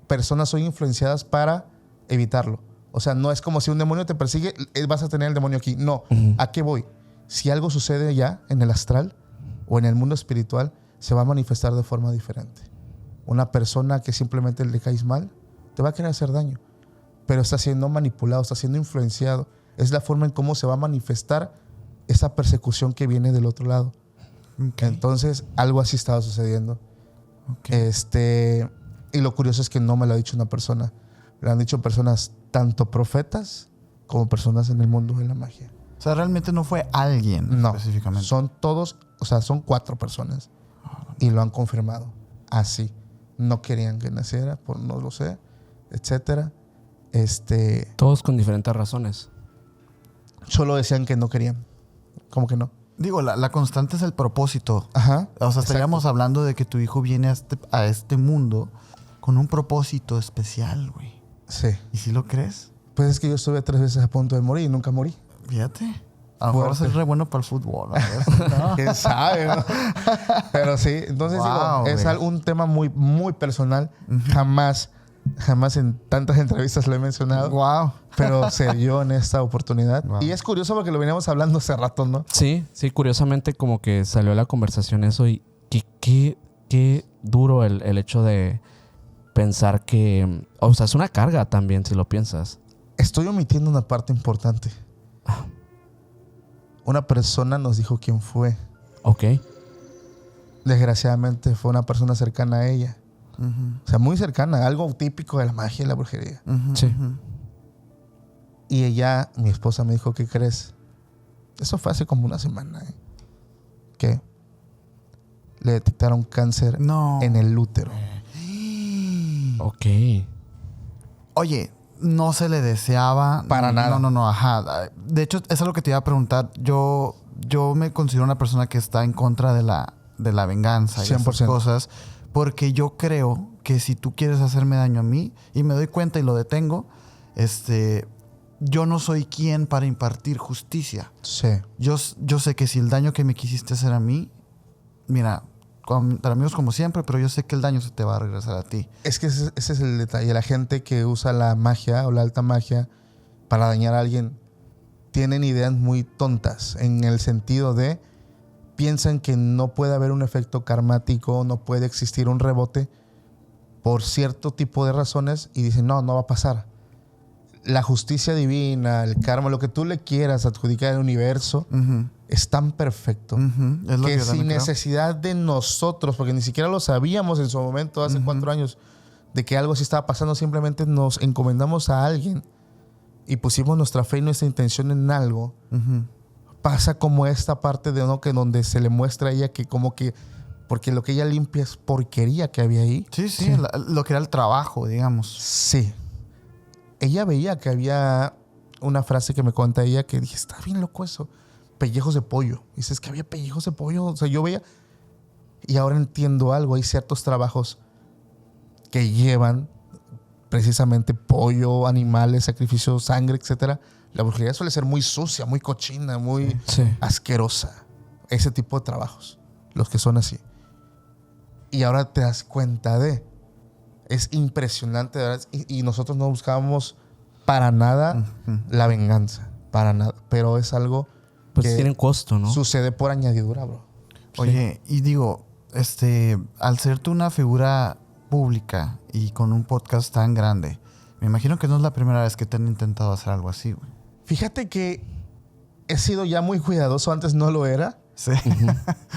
personas son influenciadas para evitarlo. O sea, no es como si un demonio te persigue, vas a tener el demonio aquí. No, ¿a qué voy? Si algo sucede ya en el astral o en el mundo espiritual, se va a manifestar de forma diferente. Una persona que simplemente le caes mal, te va a querer hacer daño, pero está siendo manipulado, está siendo influenciado. Es la forma en cómo se va a manifestar esa persecución que viene del otro lado. Okay. Entonces, algo así estaba sucediendo. Okay. Y lo curioso es que no me lo ha dicho una persona. Lo han dicho personas, tanto profetas como personas en el mundo de la magia. O sea, realmente no fue alguien específicamente. Son todos, o sea, son 4 personas. Y lo han confirmado. Así. No querían que naciera, por no lo sé, etcétera. Todos con diferentes razones. Solo decían que no querían. ¿Cómo que no? Digo, la constante es el propósito. Ajá. O sea, estaríamos hablando de que tu hijo viene a este mundo con un propósito especial, güey. Sí. ¿Y si lo crees? Pues es que yo estuve 3 veces a punto de morir y nunca morí. Fíjate. A lo mejor vas a ser re bueno para el fútbol. ¿No? ¿Quién sabe? ¿No? Pero sí, entonces digo, es un tema muy, muy personal. Jamás en tantas entrevistas lo he mencionado. Wow. Pero se dio en esta oportunidad. Wow. Y es curioso porque lo veníamos hablando hace rato, ¿no? Sí, curiosamente como que salió a la conversación eso y qué duro el hecho de pensar que... O sea, es una carga también si lo piensas. Estoy omitiendo una parte importante. Una persona nos dijo quién fue. Ok. Desgraciadamente fue una persona cercana a ella. O sea, muy cercana. Algo típico de la magia y la brujería. Sí. Y ella, mi esposa, me dijo, ¿qué crees? Eso fue hace como una semana. Que le detectaron cáncer en el útero. Ok. Oye, no se le deseaba. Para nada. No, ajá. De hecho, eso es lo que te iba a preguntar. Yo me considero una persona que está en contra de la venganza y 100%. esas cosas. Porque yo creo que si tú quieres hacerme daño a mí y me doy cuenta y lo detengo, yo no soy quien para impartir justicia. Sí. Yo sé que si el daño que me quisiste hacer a mí, mira, para amigos como siempre, pero yo sé que el daño se te va a regresar a ti. Es que ese es el detalle. La gente que usa la magia o la alta magia para dañar a alguien tienen ideas muy tontas en el sentido de piensan que no puede haber un efecto karmático, no puede existir un rebote por cierto tipo de razones y dicen, no va a pasar. La justicia divina, el karma, lo que tú le quieras adjudicar al universo es tan perfecto Es lo que yo sin creo. necesidad de nosotros, porque ni siquiera lo sabíamos en su momento, hace 4 años, de que algo sí estaba pasando, simplemente nos encomendamos a alguien y pusimos nuestra fe y nuestra intención en algo. Pasa como esta parte de que donde se le muestra a ella que como que porque lo que ella limpia es porquería que había ahí. Sí. Lo que era el trabajo, digamos. Sí. Ella veía que había una frase que me cuenta ella que dije, está bien loco eso. Pellejos de pollo. Dices que había pellejos de pollo. O sea, yo veía y ahora entiendo algo. Hay ciertos trabajos que llevan precisamente pollo, animales, sacrificio, sangre, etcétera, la brujería suele ser muy sucia, muy cochina, muy asquerosa. Ese tipo de trabajos, los que son así. Y ahora te das cuenta es impresionante, ¿verdad? Y nosotros no buscábamos para nada la venganza, para nada. Pero es algo pues que tienen costo, ¿no? sucede por añadidura, bro. Oye, y digo, al ser tú una figura pública y con un podcast tan grande, me imagino que no es la primera vez que te han intentado hacer algo así, güey. Fíjate que he sido ya muy cuidadoso, antes no lo era. Sí.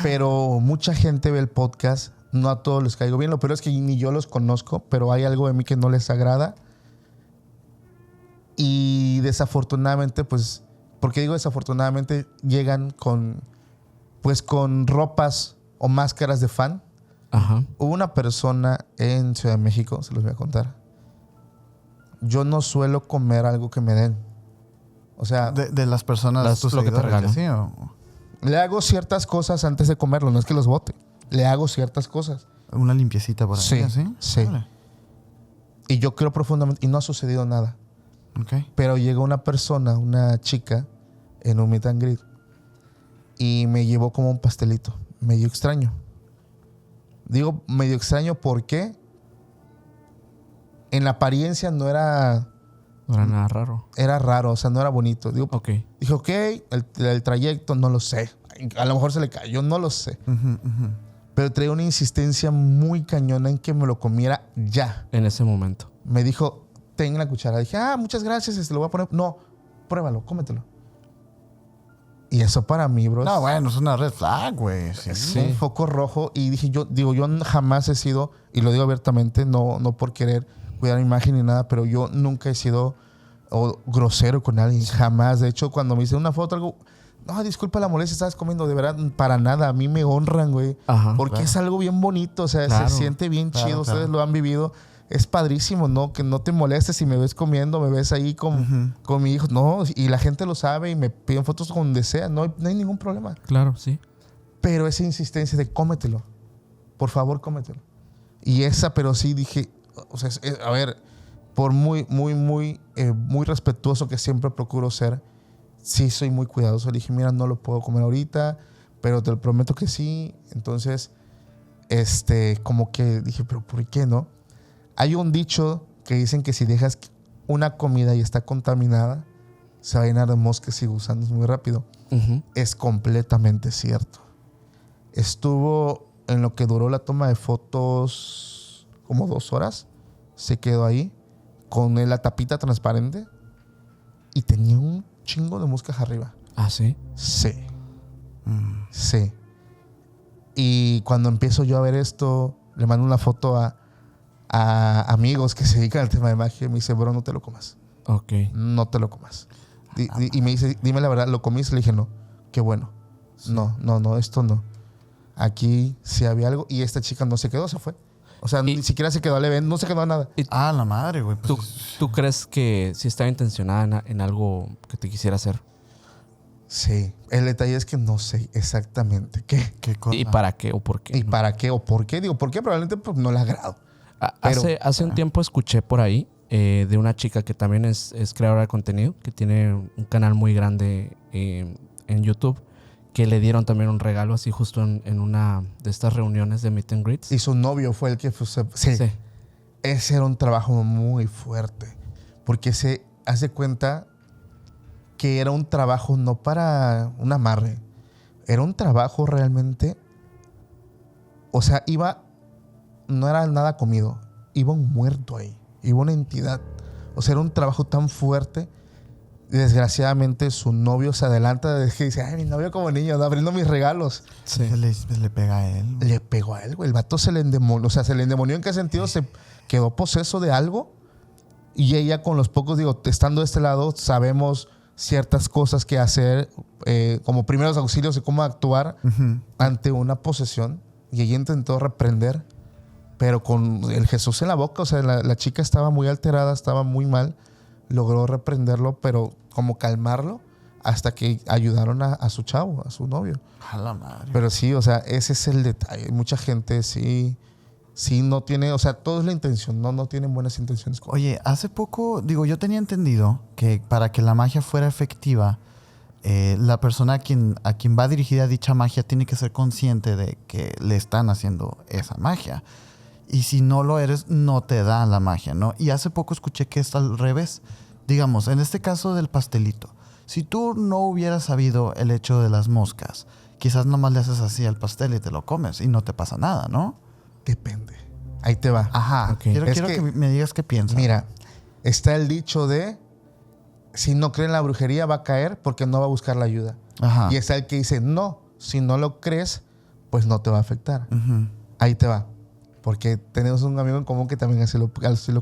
Pero mucha gente ve el podcast, no a todos les caigo bien. Lo peor es que ni yo los conozco, pero hay algo de mí que no les agrada. Y desafortunadamente, pues, ¿por qué digo desafortunadamente? Llegan con ropas o máscaras de fan. Ajá. Hubo una persona en Ciudad de México, se los voy a contar. Yo no suelo comer algo que me den. O sea, de las personas, tus lo que te seguidores, regalan. ¿sí? le hago ciertas cosas antes de comerlo, no es que los bote. Le hago ciertas cosas. Una limpiecita por ahí, Sí, ¿sí? sí. Vale. Y yo creo profundamente, y no ha sucedido nada. Ok. Pero llegó una persona, una chica, en un meet and greet, y me llevó como un pastelito. Medio extraño. Digo medio extraño porque en la apariencia no era... No era nada raro. Era raro, o sea, no era bonito. Digo, Ok. dije, ok, el trayecto, no lo sé. A lo mejor se le cayó, no lo sé. Pero traía una insistencia muy cañona en que me lo comiera ya. En ese momento. Me dijo, ten la cuchara. Dije, muchas gracias, lo voy a poner. No, pruébalo, cómetelo. Y eso para mí, bro, No, bueno, es una red flag, güey. Sí. es un foco rojo. Y dije, yo jamás he sido, y lo digo abiertamente, no por querer cuidar mi imagen ni nada, pero yo nunca he sido grosero con alguien. Jamás. De hecho, cuando me dicen una foto, algo... No, disculpa la molestia, estabas comiendo. De verdad, para nada. A mí me honran, güey. Ajá, porque claro. es algo bien bonito. O sea, Claro, se siente bien claro, chido. claro. Ustedes lo han vivido. Es padrísimo, ¿no? Que no te molestes si me ves comiendo, me ves ahí con mi hijo. No, y la gente lo sabe y me piden fotos donde sea. No hay ningún problema. Claro, sí. Pero esa insistencia de cómetelo. Por favor, cómetelo. Y esa, pero sí dije... O sea, a ver, por muy respetuoso que siempre procuro ser, sí soy muy cuidadoso. Le dije, mira, no lo puedo comer ahorita, pero te lo prometo que sí. Entonces, como que dije, pero ¿por qué no? Hay un dicho que dicen que si dejas una comida y está contaminada, se va a llenar de moscas y gusanos muy rápido. Ujú. Es completamente cierto. Estuvo en lo que duró la toma de fotos como 2 horas. Se quedó ahí con la tapita transparente y tenía un chingo de moscas arriba. Ah, sí. Sí. Sí. Y cuando empiezo yo a ver esto, le mando una foto a amigos que se dedican al tema de magia y me dice, bro, no te lo comas. Ok. No te lo comas. Y me dice, dime la verdad, ¿lo comiste? Le dije, no. Qué bueno. Sí. No, esto no. Aquí sí había algo y esta chica no se quedó, se fue. O sea, ni siquiera se quedó al evento, no se quedó a nada. La madre, güey. Pues ¿Tú crees que sí estaba intencionada en algo que te quisiera hacer? Sí. El detalle es que no sé exactamente qué. ¿Qué cosa? ¿Y para qué o por qué? ¿Y para qué o por qué? Digo, ¿por qué? Probablemente pues, no le agrado. Hace un tiempo escuché por ahí de una chica que también es creadora de contenido, que tiene un canal muy grande en YouTube, que le dieron también un regalo así justo en una de estas reuniones de meet and greets. Y su novio fue el que... Sí. Ese era un trabajo muy fuerte. Porque se hace cuenta que era un trabajo no para un amarre. Era un trabajo realmente... O sea, no era nada comido. Iba un muerto ahí. Iba una entidad. O sea, era un trabajo tan fuerte. Desgraciadamente, su novio se adelanta de que dice, mi novio como niño, ¿no? Abriendo mis regalos. Sí. Le pega a él. Le pegó a él, güey. El vato se le endemonió. O sea, se le endemonió. ¿En qué sentido? Se quedó poseso de algo. Y ella con los pocos, estando de este lado, sabemos ciertas cosas que hacer, como primeros auxilios y cómo actuar ante una posesión. Y ella intentó reprender, pero con el Jesús en la boca. O sea, la chica estaba muy alterada, estaba muy mal. Logró reprenderlo, pero como calmarlo hasta que ayudaron a su chavo, a su novio. A la madre. Pero sí, o sea, ese es el detalle. Mucha gente sí sí no tiene, o sea, todo es la intención, no tienen buenas intenciones. Oye, hace poco, yo tenía entendido que para que la magia fuera efectiva, la persona a quien va dirigida dicha magia tiene que ser consciente de que le están haciendo esa magia. Y si no lo eres, no te da la magia, ¿no? Y hace poco escuché que es al revés. Digamos, en este caso del pastelito, si tú no hubieras sabido el hecho de las moscas, quizás nomás le haces así al pastel y te lo comes y no te pasa nada, ¿no? Depende. Ahí te va. Ajá. Okay. Quiero que me digas qué piensas. Mira, está el dicho de si no cree en la brujería va a caer porque no va a buscar la ayuda. Ajá. Y está el que dice no, si no lo crees, pues no te va a afectar. Ujú. Ahí te va. Porque tenemos un amigo en común que también así lo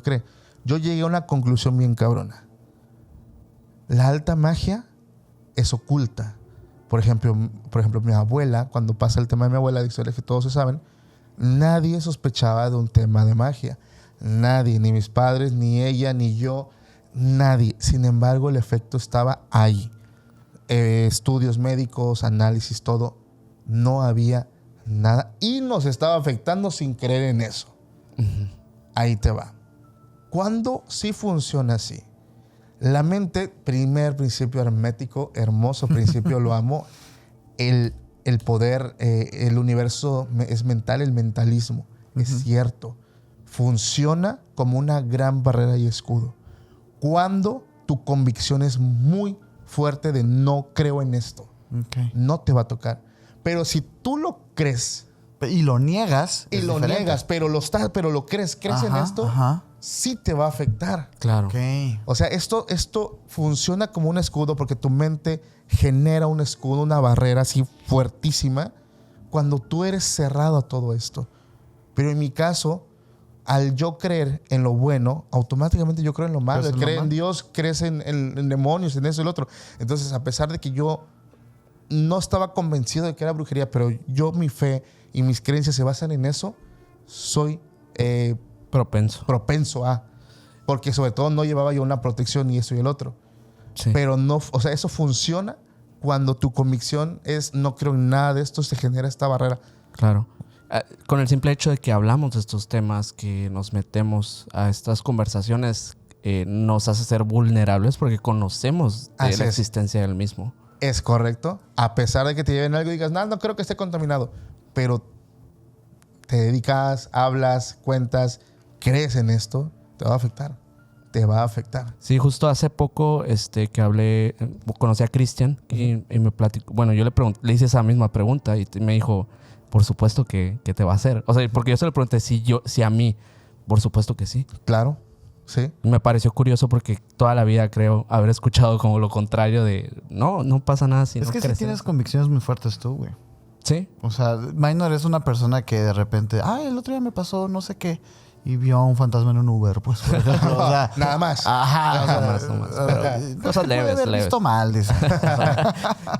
cree. Yo llegué a una conclusión bien cabrona. La alta magia es oculta. Por ejemplo, mi abuela, cuando pasa el tema de mi abuela, de historias que todos se saben, nadie sospechaba de un tema de magia. Nadie, ni mis padres, ni ella, ni yo, nadie. Sin embargo, el efecto estaba ahí. Estudios médicos, análisis, todo. No había nada. Y nos estaba afectando sin creer en eso. Uh-huh. Ahí te va. ¿Cuándo sí funciona así? La mente, primer principio hermético, hermoso principio, lo amo. El poder, el universo es mental, el mentalismo. Uh-huh. Es cierto. Funciona como una gran barrera y escudo. Cuando tu convicción es muy fuerte de no creo en esto, Okay. no te va a tocar. Pero si tú lo crees Y lo niegas. y lo diferente. niegas, pero lo crees en esto, Ajá. sí te va a afectar. Claro. Ok. O sea, esto funciona como un escudo porque tu mente genera un escudo, una barrera así fuertísima cuando tú eres cerrado a todo esto. Pero en mi caso, al yo creer en lo bueno, automáticamente yo creo en lo malo. Creo en Dios, crees en demonios, en eso y lo otro. Entonces, a pesar de que yo no estaba convencido de que era brujería, pero mi fe y mis creencias se basan en eso, soy propenso a. Porque sobre todo no llevaba yo una protección y eso y el otro. Sí. Pero no, o sea, eso funciona cuando tu convicción es no creo en nada de esto, se genera esta barrera. Claro. Con el simple hecho de que hablamos de estos temas, que nos metemos a estas conversaciones, nos hace ser vulnerables porque conocemos de la existencia del mismo. Es correcto. A pesar de que te lleven algo y digas, no creo que esté contaminado. Pero te dedicas, hablas, cuentas, crees en esto, te va a afectar. Te va a afectar. Sí, justo hace poco que hablé, conocí a Cristian y me platicó. Bueno, yo le hice esa misma pregunta y me dijo, por supuesto que te va a hacer. O sea, porque yo se le pregunté si a mí, por supuesto que sí. Claro, sí. Me pareció curioso porque toda la vida creo haber escuchado como lo contrario de no pasa nada si no Es que crees. sí tienes convicciones muy fuertes tú, güey. Sí. O sea, Minor es una persona que de repente, el otro día me pasó no sé qué y vio a un fantasma en un Uber, pues, por ejemplo. O sea, nada más. Ajá. Nada más. Pero cosas leves, haber leves. visto mal, dice.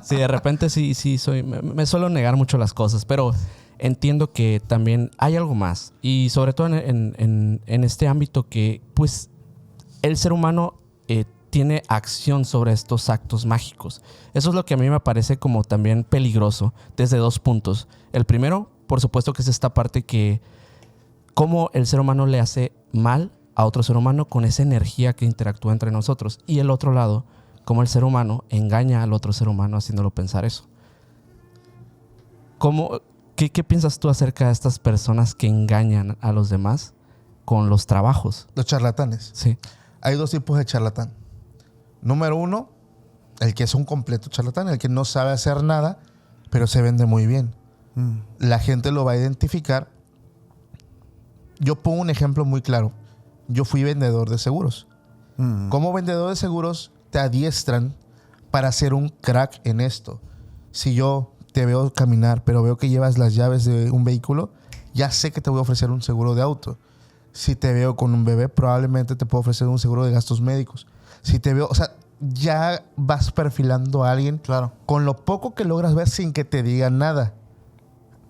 Sí, de repente sí soy. Me suelo negar mucho las cosas, pero entiendo que también hay algo más. Y sobre todo en este ámbito que, pues, el ser humano tiene acción sobre estos actos mágicos. Eso es lo que a mí me parece como también peligroso desde dos puntos. El primero, por supuesto, que es esta parte que cómo el ser humano le hace mal a otro ser humano con esa energía que interactúa entre nosotros. Y el otro lado, cómo el ser humano engaña al otro ser humano haciéndolo pensar eso. ¿Qué piensas tú acerca de estas personas que engañan a los demás con los trabajos? Los charlatanes. Sí. Hay dos tipos de charlatán. Número uno, el que es un completo charlatán, el que no sabe hacer nada, pero se vende muy bien. La gente lo va a identificar. Yo pongo un ejemplo muy claro. Yo fui vendedor de seguros. Como vendedor de seguros, te adiestran para ser un crack en esto. Si yo te veo caminar, pero veo que llevas las llaves de un vehículo, ya sé que te voy a ofrecer un seguro de auto. Si te veo con un bebé, probablemente te puedo ofrecer un seguro de gastos médicos. Si te veo, o sea, ya vas perfilando a alguien, Claro, con lo poco que logras ver sin que te digan nada.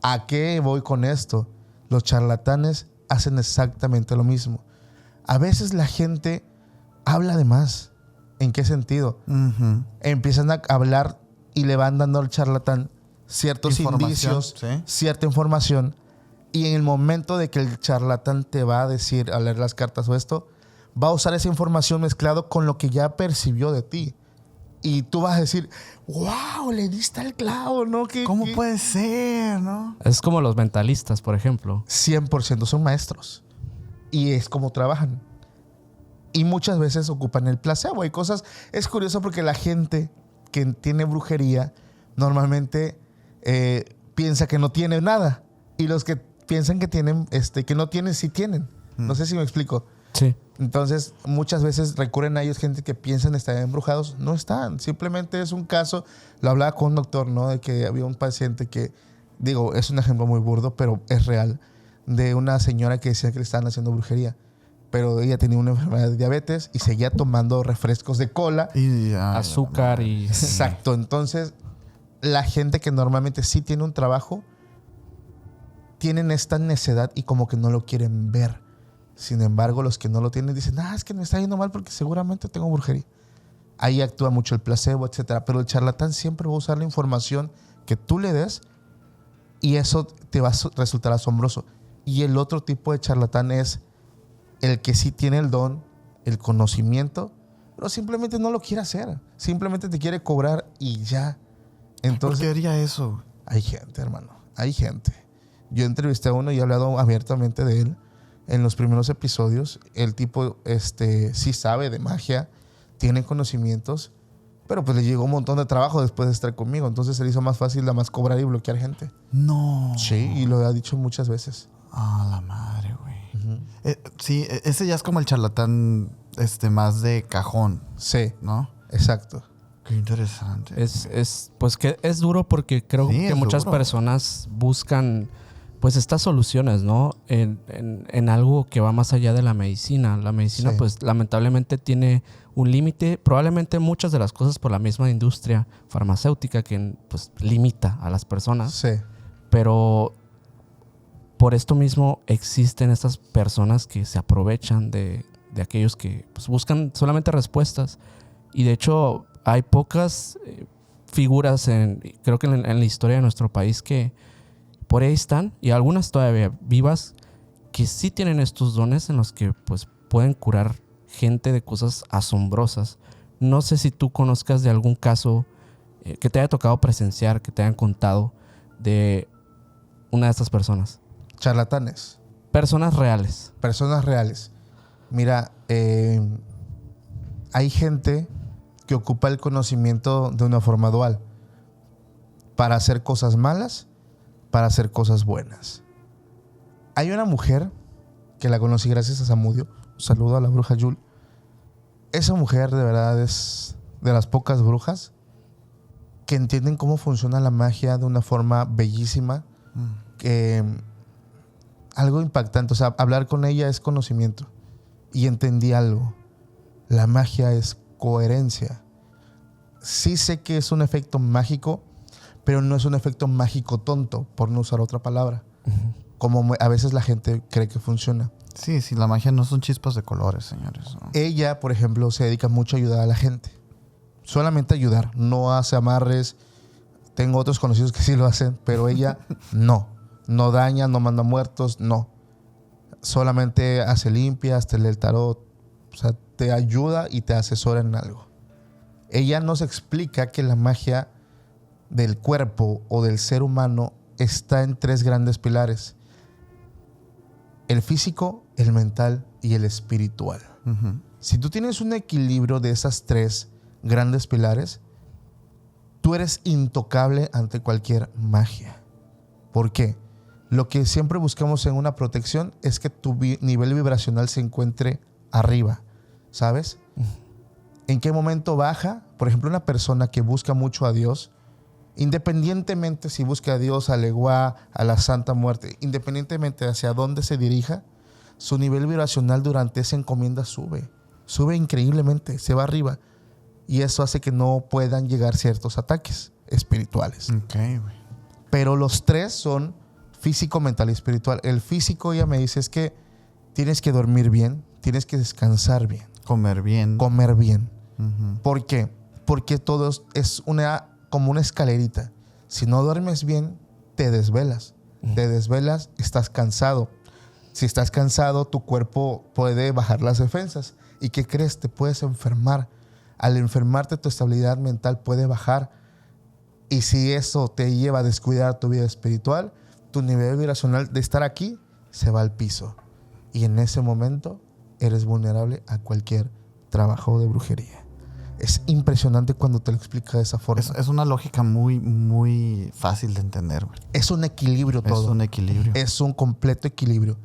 ¿A qué voy con esto? Los charlatanes hacen exactamente lo mismo. A veces la gente habla de más. ¿En qué sentido? Empiezan a hablar y le van dando al charlatán ciertos indicios, ¿sí? cierta información Y en el momento de que el charlatán te va a decir, a leer las cartas o esto, va a usar esa información mezclado con lo que ya percibió de ti. Y tú vas a decir, wow, le diste al clavo, ¿no? ¿Cómo puede ser, no? Es como los mentalistas, por ejemplo. 100% son maestros. Y es como trabajan. Y muchas veces ocupan el placebo. Hay cosas... Es curioso porque la gente que tiene brujería normalmente piensa que no tiene nada. Y los que piensan que tienen, que no tienen, sí tienen. No sé si me explico. Sí. Entonces, muchas veces recurren a ellos gente que piensan estar embrujados. No están. Simplemente es un caso. Lo hablaba con un doctor, ¿no? De que había un paciente que, digo, es un ejemplo muy burdo, pero es real, de una señora que decía que le estaban haciendo brujería. Pero ella tenía una enfermedad de diabetes y seguía tomando refrescos de cola. Y Azúcar y... Exacto. Entonces, la gente que normalmente sí tiene un trabajo, tienen esta necedad y como que no lo quieren ver. Sin embargo, los que no lo tienen dicen, es que me está yendo mal porque seguramente tengo brujería. Ahí actúa mucho el placebo, etcétera. Pero el charlatán siempre va a usar la información que tú le des y eso te va a resultar asombroso. Y el otro tipo de charlatán es el que sí tiene el don, el conocimiento, pero simplemente no lo quiere hacer. Simplemente te quiere cobrar y ya. Entonces, ¿por qué haría eso? Hay gente, hermano. Hay gente. Yo entrevisté a uno y he hablado abiertamente de él en los primeros episodios. El tipo sí sabe de magia, tiene conocimientos, pero pues le llegó un montón de trabajo después de estar conmigo. Entonces se le hizo más fácil nada más cobrar y bloquear gente. No. Sí, y lo ha dicho muchas veces. La madre, güey. Sí, ese ya es como el charlatán más de cajón. Sí, ¿no? exacto. Qué interesante. Pues que es duro porque creo Sí, que es muchas duro. personas buscan pues estas soluciones, ¿no? En algo que va más allá de la medicina. La medicina Sí. pues lamentablemente tiene un límite. Probablemente muchas de las cosas por la misma industria farmacéutica que pues limita a las personas. Sí, Pero por esto mismo existen estas personas que se aprovechan de aquellos que pues, buscan solamente respuestas. Y de hecho hay pocas figuras creo que en la historia de nuestro país que por ahí están, y algunas todavía vivas, que sí tienen estos dones en los que pues pueden curar gente de cosas asombrosas. No sé si tú conozcas de algún caso que te haya tocado presenciar, que te hayan contado de una de estas personas. charlatanes. Personas reales. Personas reales. Mira, hay gente que ocupa el conocimiento de una forma dual para hacer cosas malas, para hacer cosas buenas. Hay una mujer que la conocí gracias a Zamudio. Un saludo a la bruja Yul. Esa mujer de verdad es de las pocas brujas que entienden cómo funciona la magia de una forma bellísima. Algo impactante. O sea, hablar con ella es conocimiento. Y entendí algo. La magia es coherencia. Sí sé que es un efecto mágico, pero no es un efecto mágico tonto, por no usar otra palabra. Como a veces la gente cree que funciona. Sí, la magia no son chispas de colores, señores. ¿no? Ella, por ejemplo, se dedica mucho a ayudar a la gente. Solamente ayudar. No hace amarres. Tengo otros conocidos que sí lo hacen, pero ella no. No daña, no manda muertos, no. Solamente hace limpias, te lee el tarot. O sea, te ayuda y te asesora en algo. Ella nos explica que la magia del cuerpo o del ser humano está en 3 grandes pilares: el físico, el mental y el espiritual. Si tú tienes un equilibrio de esas 3 grandes pilares, tú eres intocable ante cualquier magia. ¿Por qué? Lo que siempre buscamos en una protección es que tu nivel vibracional se encuentre arriba, ¿sabes? ¿En qué momento baja? Por ejemplo, una persona que busca mucho a Dios, independientemente si busca a Dios, a Leguá, a la Santa Muerte, independientemente hacia dónde se dirija, su nivel vibracional durante esa encomienda sube increíblemente, se va arriba. Y eso hace que no puedan llegar ciertos ataques espirituales. Ok, güey. Pero los 3 son físico, mental y espiritual. El físico, ella me dice, es que tienes que dormir bien, tienes que descansar bien, Comer bien. comer bien. Ujú. ¿Por qué? Porque todo es como una escalerita. Si no duermes bien, te desvelas. te desvelas, estás cansado. Si estás cansado, tu cuerpo puede bajar las defensas. ¿Y qué crees? Te puedes enfermar. Al enfermarte, tu estabilidad mental puede bajar. Y si eso te lleva a descuidar tu vida espiritual, tu nivel vibracional de estar aquí se va al piso. Y en ese momento eres vulnerable a cualquier trabajo de brujería. Es impresionante cuando te lo explica de esa forma. Es una lógica muy, muy fácil de entender, güey. Es un equilibrio todo. Es un equilibrio. Es un completo equilibrio.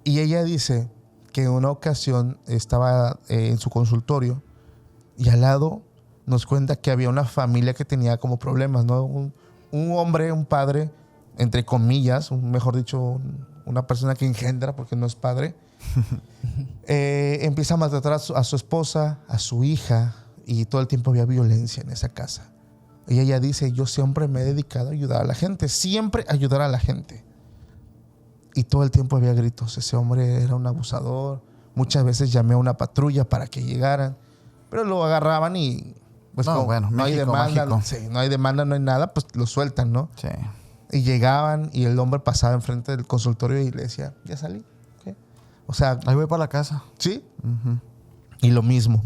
Y ella dice que en una ocasión estaba en su consultorio y al lado nos cuenta que había una familia que tenía como problemas, ¿no? Un hombre, un padre, entre comillas, mejor dicho, una persona que engendra porque no es padre, empieza a maltratar a su esposa, a su hija, y todo el tiempo había violencia en esa casa. Y ella dice, yo siempre me he dedicado a ayudar a la gente, siempre ayudar a la gente. Y todo el tiempo había gritos. Ese hombre era un abusador. Muchas veces llamé a una patrulla para que llegaran, pero lo agarraban y pues no, bueno, no hay demanda, sí, no hay demanda, no hay nada, pues lo sueltan, ¿no? Sí. Y llegaban y el hombre pasaba enfrente del consultorio y le decía, ya salí. ¿Qué? O sea, ahí voy para la casa. Sí. Y lo mismo.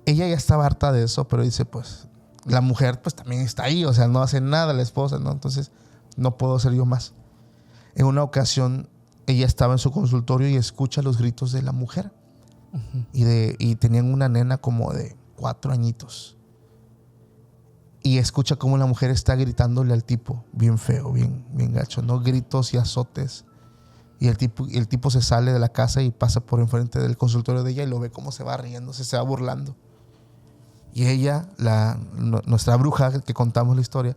Ella ya estaba harta de eso, pero dice, pues, la mujer pues también está ahí, o sea, no hace nada la esposa, ¿no? Entonces, no puedo ser yo más. En una ocasión, ella estaba en su consultorio y escucha los gritos de la mujer. Y tenían una nena como de 4 añitos. Y escucha cómo la mujer está gritándole al tipo, bien feo, bien gacho, ¿no? Gritos y azotes. Y el tipo se sale de la casa y pasa por enfrente del consultorio de ella y lo ve cómo se va riendo, se va burlando. Y ella, nuestra bruja que contamos la historia,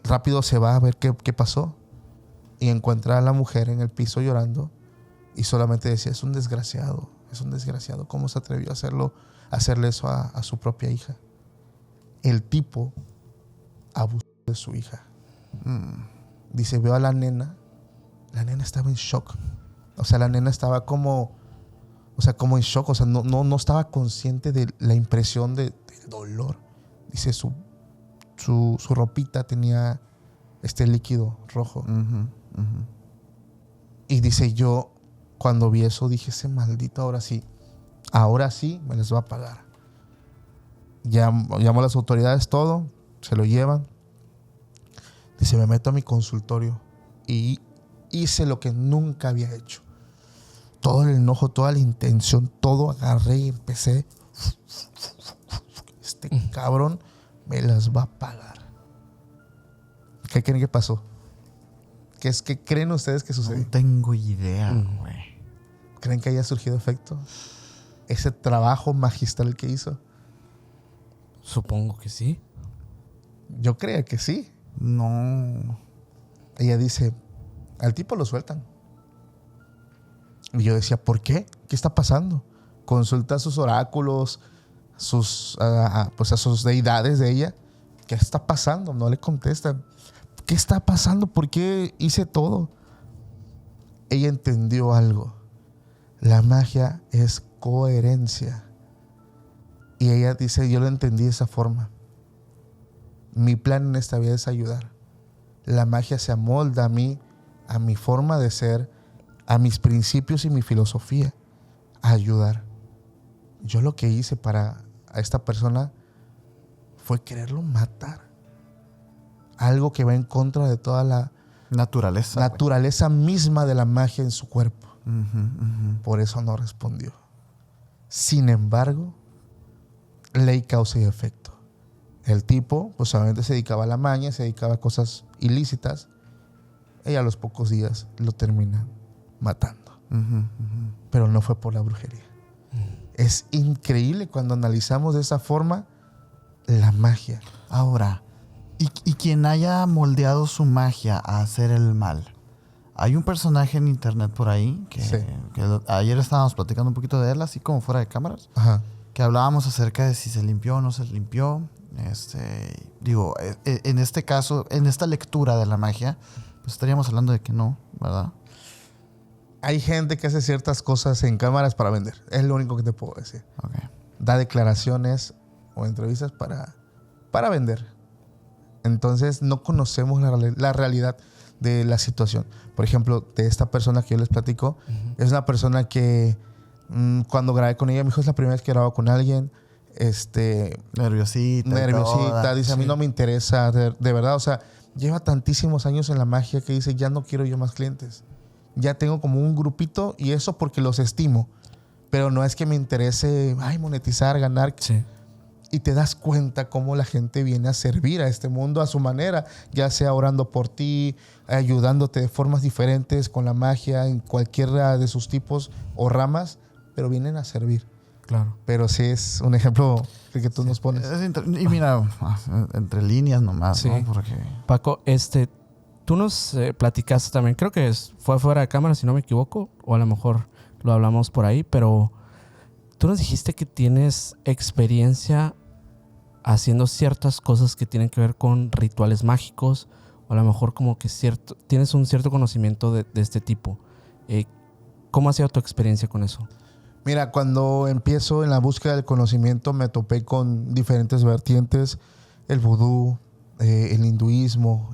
rápido se va a ver qué pasó. Y encuentra a la mujer en el piso llorando. Y solamente decía, es un desgraciado. ¿Cómo se atrevió a hacerle eso a su propia hija? El tipo abusó de su hija. Dice, veo a la nena. La nena estaba en shock. O sea, la nena estaba como en shock. O sea, no estaba consciente de la impresión del dolor. Dice, su ropita tenía este líquido rojo. Y dice, yo cuando vi eso dije, ese maldito ahora sí me les va a pagar. Llamó a las autoridades, todo, se lo llevan. Dice, me meto a mi consultorio y hice lo que nunca había hecho. Todo el enojo, toda la intención, todo agarré y empecé. Este cabrón me las va a pagar. ¿Qué creen que pasó? ¿Qué creen ustedes que sucedió? No tengo idea, güey. ¿Creen que haya surgido efecto? Ese trabajo magistral que hizo. Supongo que sí. Yo creo que sí. No. Ella dice, al tipo lo sueltan. Y yo decía, ¿por qué? ¿Qué está pasando? Consulta a sus oráculos, a sus deidades de ella. ¿Qué está pasando? No le contestan. ¿Qué está pasando? ¿Por qué hice todo? Ella entendió algo. La magia es coherencia. Y ella dice, yo lo entendí de esa forma. Mi plan en esta vida es ayudar. La magia se amolda a mí, a mi forma de ser, a mis principios y mi filosofía. A ayudar. Yo lo que hice a esta persona fue quererlo matar. Algo que va en contra de toda la naturaleza misma de la magia en su cuerpo. Por eso no respondió. Sin embargo, ley, causa y efecto. El tipo, pues solamente se dedicaba a la maña, se dedicaba a cosas ilícitas. Ella a los pocos días lo termina matando. Pero no fue por la brujería. Es increíble cuando analizamos de esa forma la magia. Ahora, y quien haya moldeado su magia a hacer el mal. Hay un personaje en internet por ahí que ayer estábamos platicando un poquito de él, así como fuera de cámaras. Ajá. Que hablábamos acerca de si se limpió o no se limpió. En este caso, en esta lectura de la magia, pues estaríamos hablando de que no, ¿verdad? Hay gente que hace ciertas cosas en cámaras para vender. Es lo único que te puedo decir. Okay. Da declaraciones o entrevistas para vender. Entonces no conocemos la realidad. de la situación. Por ejemplo, de esta persona que yo les platico, es una persona que cuando grabé con ella, me dijo, es la primera vez que grabo con alguien. Nerviosita. Dice, a mí no me interesa, de verdad. O sea, lleva tantísimos años en la magia que dice, ya no quiero yo más clientes. Ya tengo como un grupito y eso porque los estimo. Pero no es que me interese monetizar, ganar. Sí. Y te das cuenta cómo la gente viene a servir a este mundo a su manera, ya sea orando por ti, ayudándote de formas diferentes con la magia, en cualquiera de sus tipos o ramas, pero vienen a servir. Claro. Pero sí es un ejemplo que tú nos pones. Y mira, entre líneas nomás, Sí. ¿no? Porque... Paco, tú nos platicaste también, creo que fue fuera de cámara, si no me equivoco, o a lo mejor lo hablamos por ahí, pero tú nos dijiste que tienes experiencia haciendo ciertas cosas que tienen que ver con rituales mágicos, o a lo mejor como que tienes un cierto conocimiento de este tipo. ¿Cómo ha sido tu experiencia con eso? Mira, cuando empiezo en la búsqueda del conocimiento me topé con diferentes vertientes, el vudú, el hinduismo,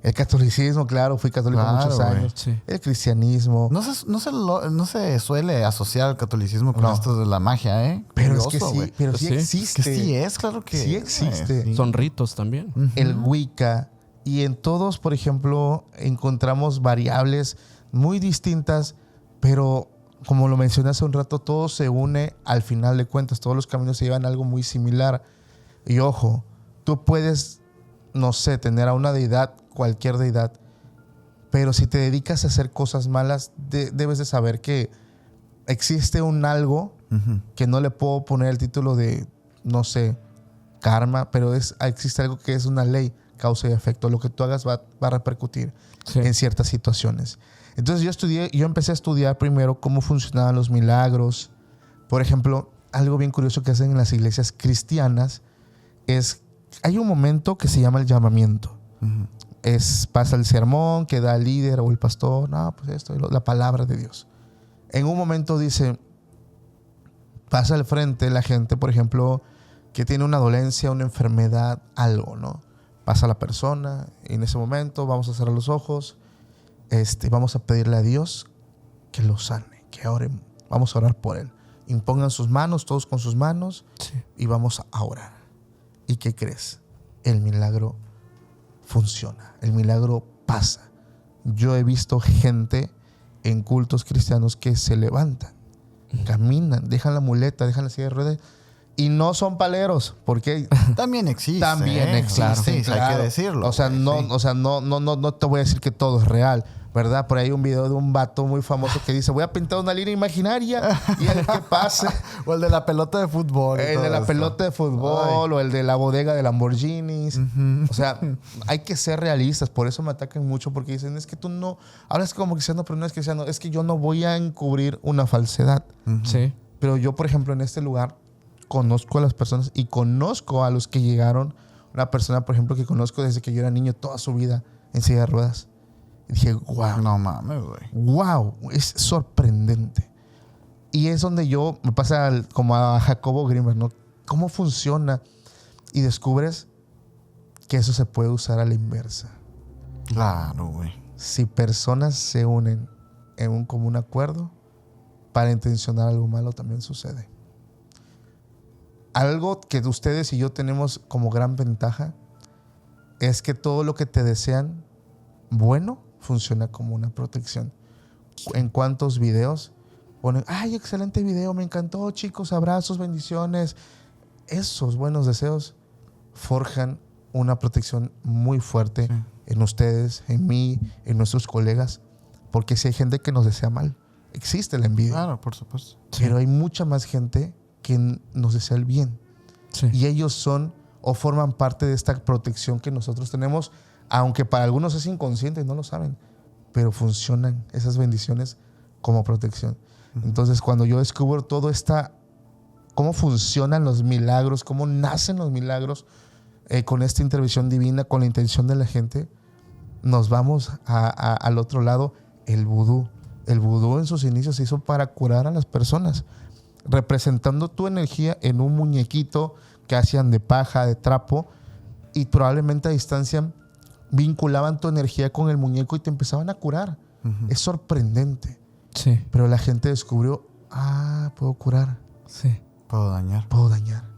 el catolicismo, claro, fui católico muchos años, sí. El cristianismo. No se suele asociar el catolicismo con esto de la magia, ¿eh? Pero Curioso, es que sí, güey. pero sí Sí. existe. Es que sí es, claro que Sí existe. Sí. Son ritos también. El Wicca. Y en todos, por ejemplo, encontramos variables muy distintas, pero como lo mencioné hace un rato, todo se une al final de cuentas. Todos los caminos se llevan a algo muy similar. Y ojo, tú puedes, no sé, tener a una deidad, cualquier deidad, pero si te dedicas a hacer cosas malas, debes de saber que existe un algo que no le puedo poner el título de, no sé, karma, pero existe algo que es una ley, causa y efecto. Lo que tú hagas va a repercutir en ciertas situaciones. Entonces yo empecé a estudiar primero cómo funcionaban los milagros. Por ejemplo, algo bien curioso que hacen en las iglesias cristianas es, hay un momento que se llama el llamamiento. Pasa el sermón que da el líder o el pastor, la palabra de Dios. En un momento dice, pasa al frente la gente, por ejemplo, que tiene una dolencia, una enfermedad, algo, ¿no? Pasa la persona y en ese momento vamos a cerrar los ojos, vamos a pedirle a Dios que lo sane, que oren, vamos a orar por él. Impongan sus manos, todos con sus manos, y vamos a orar. ¿Y qué crees? El milagro funciona, el milagro pasa. Yo he visto gente en cultos cristianos que se levantan, caminan, dejan la muleta, dejan la silla de ruedas y no son paleros, porque también existe. También existe, claro. Hay que decirlo. O sea, no te voy a decir que todo es real, ¿verdad? Por ahí hay un video de un vato muy famoso que dice, voy a pintar una línea imaginaria y el que pase. O el de la pelota de fútbol. El de la pelota de fútbol. Ay. O el de la bodega de Lamborghinis. O sea, hay que ser realistas. Por eso me atacan mucho, porque dicen, es que tú no hablas como cristiano, pero no es cristiano. Es que yo no voy a encubrir una falsedad. Sí. Pero yo, por ejemplo, en este lugar conozco a las personas y conozco a los que llegaron. Una persona, por ejemplo, que conozco desde que yo era niño, toda su vida en silla de ruedas. Y dije, wow. No mames, güey. Wow, es sorprendente. Y es donde me pasa como a Jacobo Grimberg, ¿no? ¿Cómo funciona? Y descubres que eso se puede usar a la inversa. Claro, güey. Si personas se unen en un común acuerdo para intencionar algo malo, también sucede. Algo que ustedes y yo tenemos como gran ventaja es que todo lo que te desean bueno funciona como una protección. ¿En cuántos videos ponen, ay, excelente video, me encantó, chicos, abrazos, bendiciones? Esos buenos deseos forjan una protección muy fuerte en ustedes, en mí, en nuestros colegas, porque si hay gente que nos desea mal, existe la envidia. Claro, por supuesto. Pero hay mucha más gente que nos desea el bien. Sí. Y ellos son o forman parte de esta protección que nosotros tenemos, aunque para algunos es inconsciente y no lo saben, pero funcionan esas bendiciones como protección. Entonces, cuando yo descubro todo cómo funcionan los milagros, cómo nacen los milagros con esta intervención divina, con la intención de la gente, nos vamos al otro lado, el vudú. El vudú en sus inicios se hizo para curar a las personas, representando tu energía en un muñequito que hacían de paja, de trapo, y probablemente a distancia vinculaban tu energía con el muñeco y te empezaban a curar. Es sorprendente. Sí. Pero la gente descubrió, puedo curar. Sí. Puedo dañar. Puedo dañar.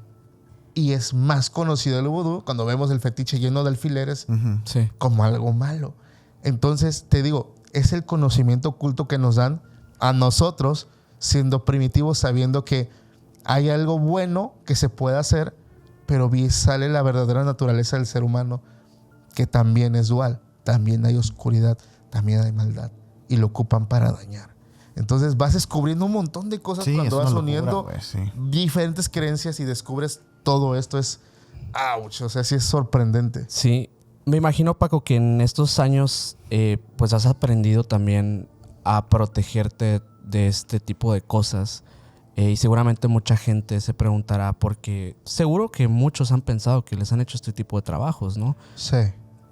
Y es más conocido el vudú cuando vemos el fetiche lleno de alfileres Sí. como algo malo. Entonces, te digo, es el conocimiento oculto que nos dan a nosotros, siendo primitivos, sabiendo que hay algo bueno que se puede hacer, pero sale la verdadera naturaleza del ser humano, que también es dual. También hay oscuridad, también hay maldad. Y lo ocupan para dañar. Entonces vas descubriendo un montón de cosas cuando vas uniendo diferentes creencias y descubres todo esto. Es ouch, o sea, sí es sorprendente. Sí, me imagino, Paco, que en estos años pues has aprendido también a protegerte de este tipo de cosas. Y seguramente mucha gente se preguntará, porque seguro que muchos han pensado que les han hecho este tipo de trabajos, ¿no? Sí.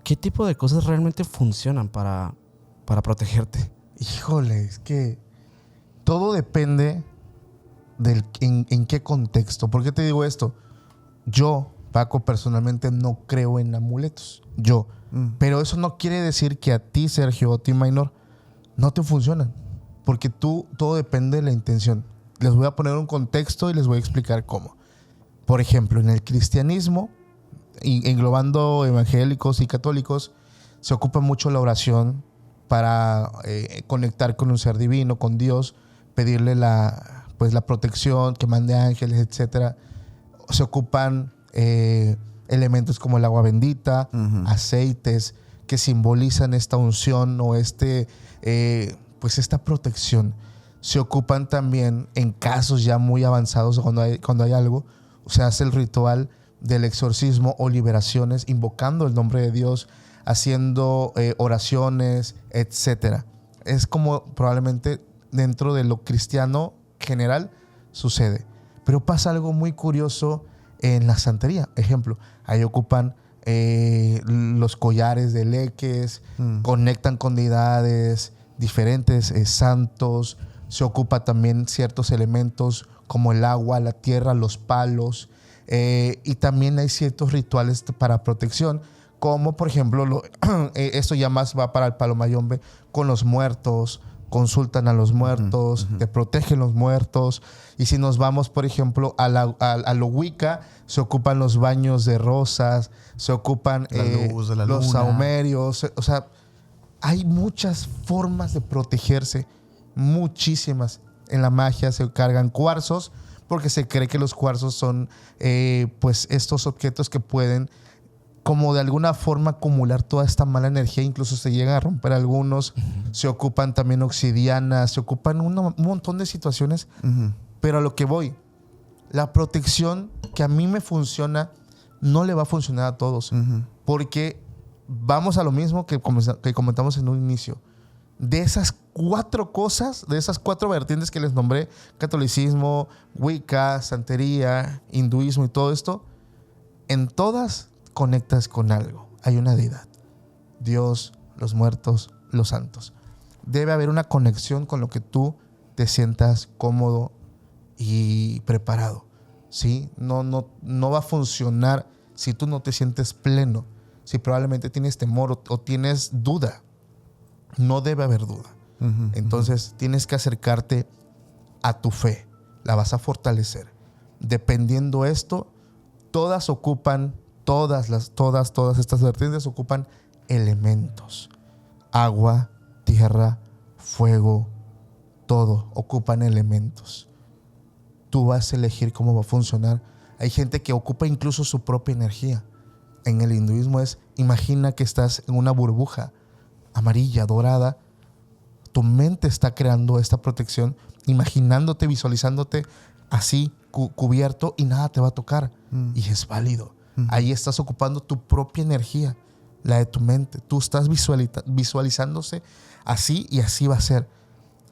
¿Qué tipo de cosas realmente funcionan para protegerte? Híjole, es que todo depende en qué contexto. ¿Por qué te digo esto? Yo, Paco, personalmente no creo en amuletos. Pero eso no quiere decir que a ti, Sergio, o a ti, Minor, no te funcionan. Porque todo depende de la intención. Les voy a poner un contexto y les voy a explicar cómo. Por ejemplo, en el cristianismo, englobando evangélicos y católicos, se ocupa mucho la oración para conectar con un ser divino, con Dios, pedirle la protección, que mande ángeles, etc. Se ocupan elementos como el agua bendita, aceites que simbolizan esta unción o esta protección. Se ocupan también en casos ya muy avanzados cuando hay algo. Se hace el ritual del exorcismo o liberaciones, invocando el nombre de Dios, haciendo oraciones, etc. Es como probablemente dentro de lo cristiano general sucede. Pero pasa algo muy curioso en la santería. Ejemplo, ahí ocupan los collares de leques, conectan con deidades diferentes, santos. Se ocupa también ciertos elementos como el agua, la tierra, los palos. Y también hay ciertos rituales para protección, como por ejemplo, esto ya más va para el palo mayombe, con los muertos, consultan a los muertos, te protegen los muertos. Y si nos vamos, por ejemplo, a lo Wicca, se ocupan los baños de rosas, se ocupan los saumerios. O sea, hay muchas formas de protegerse, muchísimas. En la magia se cargan cuarzos, porque se cree que los cuarzos son estos objetos que pueden como de alguna forma acumular toda esta mala energía, incluso se llegan a romper algunos. Se ocupan también obsidianas, se ocupan un montón de situaciones. Pero a lo que voy, la protección que a mí me funciona no le va a funcionar a todos, porque vamos a lo mismo que comentamos en un inicio. De esas 4 cosas, de esas 4 vertientes que les nombré, catolicismo, Wicca, santería, hinduismo y todo esto, en todas conectas con algo. Hay una deidad. Dios, los muertos, los santos. Debe haber una conexión con lo que tú te sientas cómodo y preparado. ¿Sí? No va a funcionar si tú no te sientes pleno, si probablemente tienes temor o tienes duda. No debe haber duda. Entonces tienes que acercarte a tu fe. La vas a fortalecer. Dependiendo esto, todas estas vertientes ocupan elementos. Agua, tierra, fuego, todo ocupan elementos. Tú vas a elegir cómo va a funcionar. Hay gente que ocupa incluso su propia energía. En el hinduismo imagina que estás en una burbuja amarilla, dorada. Tu mente está creando esta protección, imaginándote, visualizándote así, cubierto, y nada te va a tocar. Y es válido. Ahí estás ocupando tu propia energía, la de tu mente. Tú estás visualizándose así y así va a ser.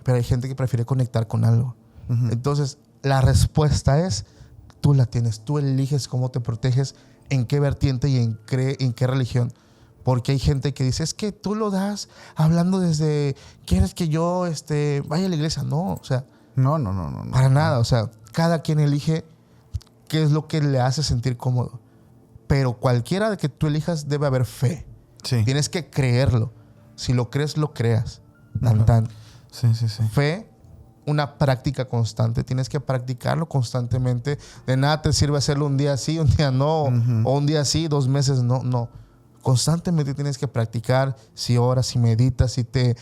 Pero hay gente que prefiere conectar con algo. Entonces, la respuesta es, tú la tienes. Tú eliges cómo te proteges, en qué vertiente y en qué religión. Porque hay gente que dice, es que tú lo das hablando desde, ¿quieres que yo vaya a la iglesia? No, o sea, no. Para nada, o sea, cada quien elige qué es lo que le hace sentir cómodo. Pero cualquiera de que tú elijas debe haber fe. Sí. Tienes que creerlo. Si lo crees, lo creas. Tan, tan. Sí. Fe, una práctica constante. Tienes que practicarlo constantemente. De nada te sirve hacerlo un día sí, un día no. O un día sí, 2 meses no. Constantemente tienes que practicar. Si oras, si meditas, si te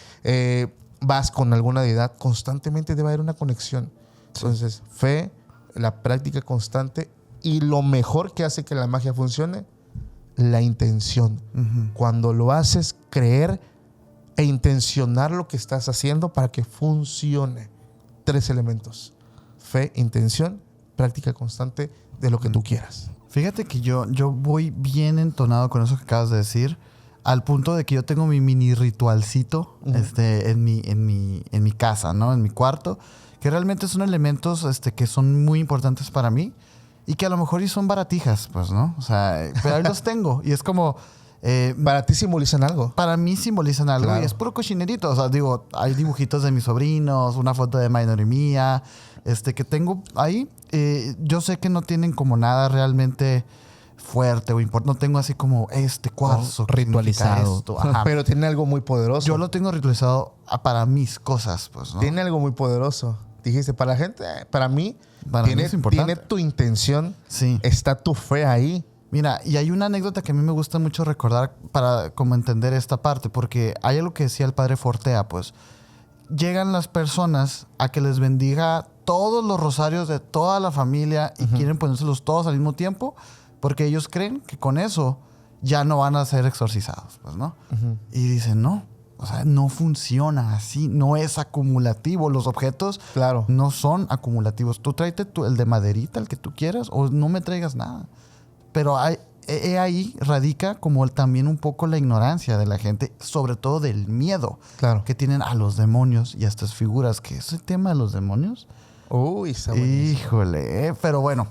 vas con alguna deidad, constantemente debe haber una conexión. Entonces, fe, la práctica constante, y lo mejor que hace que la magia funcione, la intención. Cuando lo haces, creer e intencionar lo que estás haciendo para que funcione. 3 elementos: fe, intención, práctica constante de lo que tú quieras. Fíjate que yo voy bien entonado con eso que acabas de decir, al punto de que yo tengo mi mini ritualcito en mi casa, ¿no? En mi cuarto, que realmente son elementos que son muy importantes para mí y que a lo mejor y son baratijas, pues, ¿no? O sea, pero ahí los tengo y es como... ¿Para ti simbolizan algo? Para mí simbolizan algo, claro. Y es puro cochinerito. O sea, digo, hay dibujitos de mis sobrinos, una foto de Minor y mía, que tengo ahí. Yo sé que no tienen como nada realmente fuerte o importante. No tengo así como cuarzo ritualizado. Pero tiene algo muy poderoso. Yo lo tengo ritualizado para mis cosas, pues, ¿no? Tiene algo muy poderoso. Dijiste, para la gente, para mí, mí es importante. Tiene tu intención. Sí. Está tu fe ahí. Mira, y hay una anécdota que a mí me gusta mucho recordar para como entender esta parte, porque hay algo que decía el padre Fortea, pues llegan las personas a que les bendiga todos los rosarios de toda la familia y quieren ponérselos todos al mismo tiempo porque ellos creen que con eso ya no van a ser exorcizados, pues, ¿no? Y dicen, no, o sea, no funciona así, no es acumulativo. Los objetos no son acumulativos. Tú tráete el de maderita, el que tú quieras, o no me traigas nada. Pero ahí radica como también un poco la ignorancia de la gente, sobre todo del miedo que tienen a los demonios y a estas figuras. Que ese tema de los demonios... Uy, está buenísimo. Híjole, pero bueno.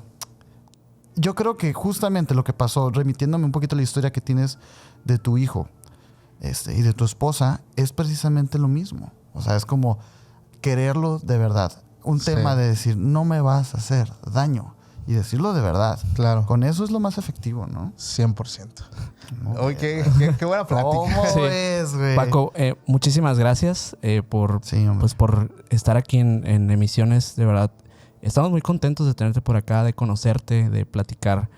Yo creo que justamente lo que pasó, remitiéndome un poquito a la historia que tienes de tu hijo y de tu esposa, es precisamente lo mismo. O sea, es como quererlo de verdad. Un tema de decir, no me vas a hacer daño. Y decirlo de verdad. Claro. Con eso es lo más efectivo, ¿no? 100%. Oye, qué buena plática. ¿Cómo es, güey? Paco, muchísimas gracias por estar aquí en Emisiones. De verdad, estamos muy contentos de tenerte por acá, de conocerte, de platicar,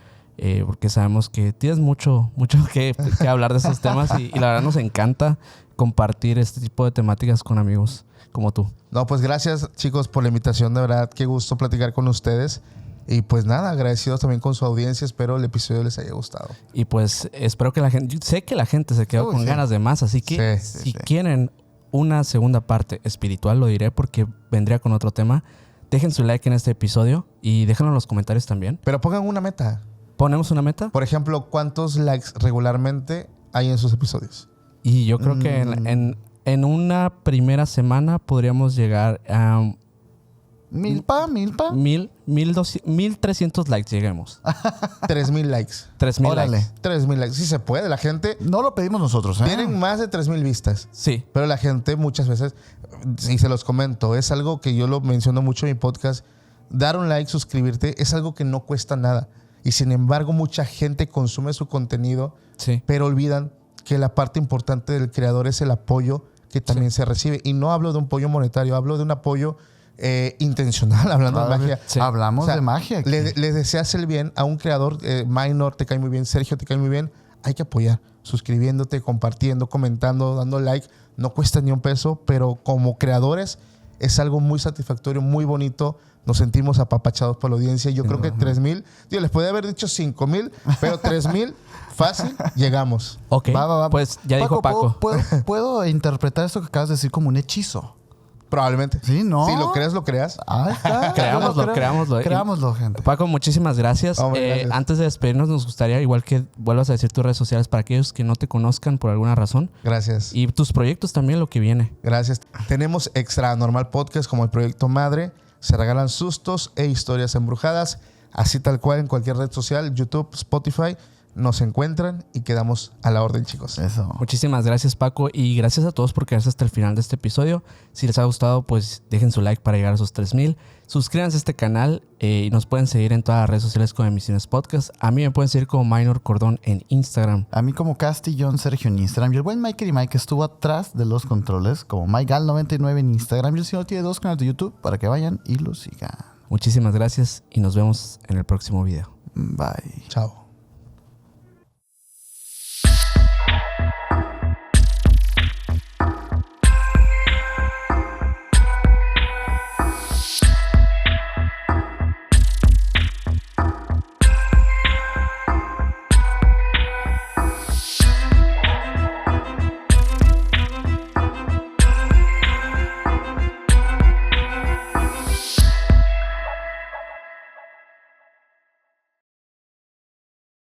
porque sabemos que tienes mucho que hablar de esos temas y la verdad nos encanta compartir este tipo de temáticas con amigos como tú. No, pues gracias, chicos, por la invitación. De verdad, qué gusto platicar con ustedes. Y pues nada, agradecidos también con su audiencia. Espero el episodio les haya gustado. Y pues espero que la gente... Yo sé que la gente se quedó con ganas de más. Así que si quieren una segunda parte espiritual, lo diré porque vendría con otro tema. Dejen su like en este episodio y déjenlo en los comentarios también. Pero pongan una meta. ¿Ponemos una meta? Por ejemplo, ¿cuántos likes regularmente hay en sus episodios? Y yo creo que en una primera semana podríamos llegar a... ¿Milpa? 1,300 likes lleguemos. 3,000 likes. 3,000 likes. 3,000 likes. Sí se puede. La gente... No lo pedimos nosotros, ¿eh? Tienen más de 3,000 vistas. Sí. Pero la gente muchas veces, y se los comento, es algo que yo lo menciono mucho en mi podcast, dar un like, suscribirte, es algo que no cuesta nada. Y sin embargo, mucha gente consume su contenido, pero olvidan que la parte importante del creador es el apoyo que también se recibe. Y no hablo de un apoyo monetario, hablo de un apoyo intencional, hablando de magia. Hablamos de magia. Le deseas el bien a un creador, Minor, te cae muy bien, Sergio, te cae muy bien. Hay que apoyar, suscribiéndote, compartiendo, comentando, dando like. No cuesta ni un peso, pero como creadores es algo muy satisfactorio, muy bonito. Nos sentimos apapachados por la audiencia. Yo creo que 3,000, yo les podía haber dicho 5,000, pero 3,000, fácil, llegamos. Ok, pues ya dijo Paco. ¿Puedo interpretar esto que acabas de decir como un hechizo? Probablemente. Sí, ¿no? Si lo crees, lo creas. Ahí está. Creámoslo. Creámoslo, gente. Paco, muchísimas gracias. Gracias. Antes de despedirnos, nos gustaría igual que vuelvas a decir tus redes sociales para aquellos que no te conozcan por alguna razón. Gracias. Y tus proyectos también, lo que viene. Gracias. Tenemos Extra Normal Podcast como el proyecto madre. Se regalan sustos e historias embrujadas. Así tal cual en cualquier red social, YouTube, Spotify. nos encuentran y quedamos a la orden, chicos. Eso. Muchísimas gracias, Paco, y gracias a todos por quedarse hasta el final de este episodio. Si les ha gustado, pues dejen su like para llegar a esos 3,000. Suscríbanse a este canal y nos pueden seguir en todas las redes sociales como Emisiones Podcast. A mí me pueden seguir como Minor Cordón en Instagram. A mí como Castillón Sergio en Instagram. Y el buen Michael y Mike estuvo atrás de los controles como MikeGal99 en Instagram. Y el señor tiene 2 canales de YouTube para que vayan y lo sigan. Muchísimas gracias y nos vemos en el próximo video. Bye. Chao.